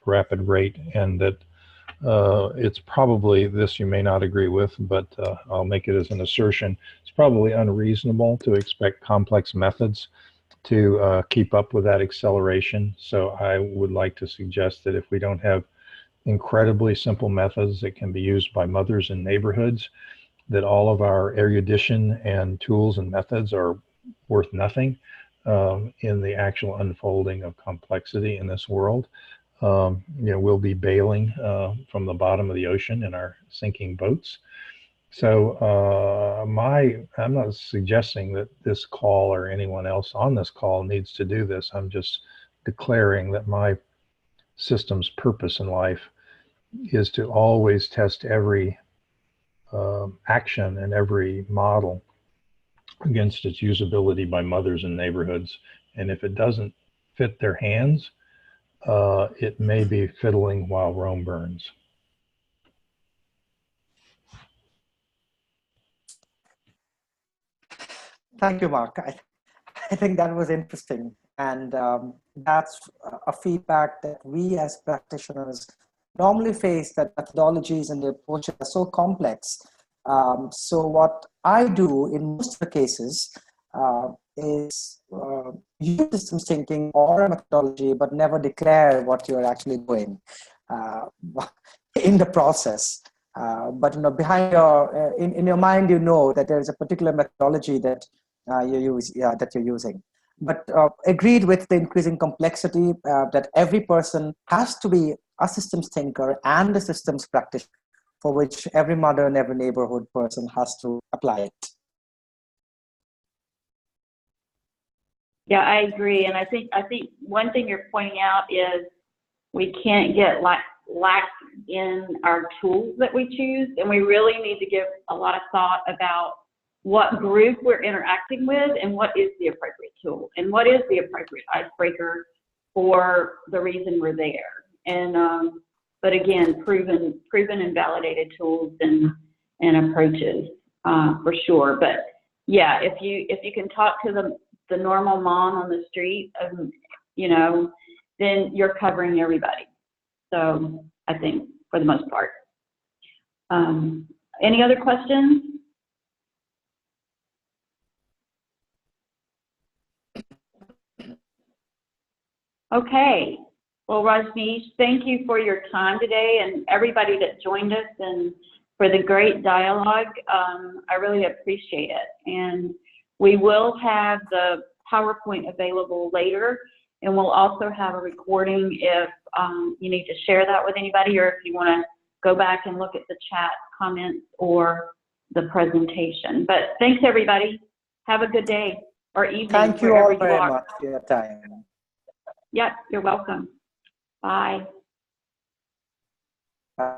[SPEAKER 4] rapid rate, and that it's probably, this you may not agree with, but I'll make it as an assertion, it's probably unreasonable to expect complex methods to keep up with that acceleration. So I would like to suggest that if we don't have incredibly simple methods that can be used by mothers in neighborhoods, that all of our erudition and tools and methods are worth nothing in the actual unfolding of complexity in this world. We'll be bailing from the bottom of the ocean in our sinking boats. So I'm not suggesting that this call or anyone else on this call needs to do this. I'm just declaring that my system's purpose in life is to always test every action and every model against its usability by mothers and neighborhoods. And if it doesn't fit their hands, it may be fiddling while Rome burns.
[SPEAKER 2] Thank you, Mark. I think that was interesting. And that's a feedback that we as practitioners normally face, that methodologies and the approaches are so complex. So what I do in most of the cases is use systems thinking or a methodology, but never declare what you're actually doing in the process. But behind your in your mind, that there is a particular methodology that that you're using. But agreed with the increasing complexity that every person has to be a systems thinker and a systems practitioner, for which every mother and every neighborhood person has to apply it.
[SPEAKER 1] Yeah, I agree, and I think one thing you're pointing out is we can't get lax in our tools that we choose, and we really need to give a lot of thought about what group we're interacting with and what is the appropriate tool and what is the appropriate icebreaker for the reason we're there. And but again, proven and validated tools and approaches for sure. But yeah, if you can talk to the normal mom on the street, then you're covering everybody. So I think for the most part. Any other questions? Okay. Well, Rajneesh, thank you for your time today and everybody that joined us and for the great dialogue. I really appreciate it. And we will have the PowerPoint available later, and we'll also have a recording if you need to share that with anybody, or if you want to go back and look at the chat comments or the presentation. But thanks, everybody. Have a good day or evening.
[SPEAKER 2] Thank you all very much for your time.
[SPEAKER 1] Yep, you're welcome. Bye.
[SPEAKER 2] Bye.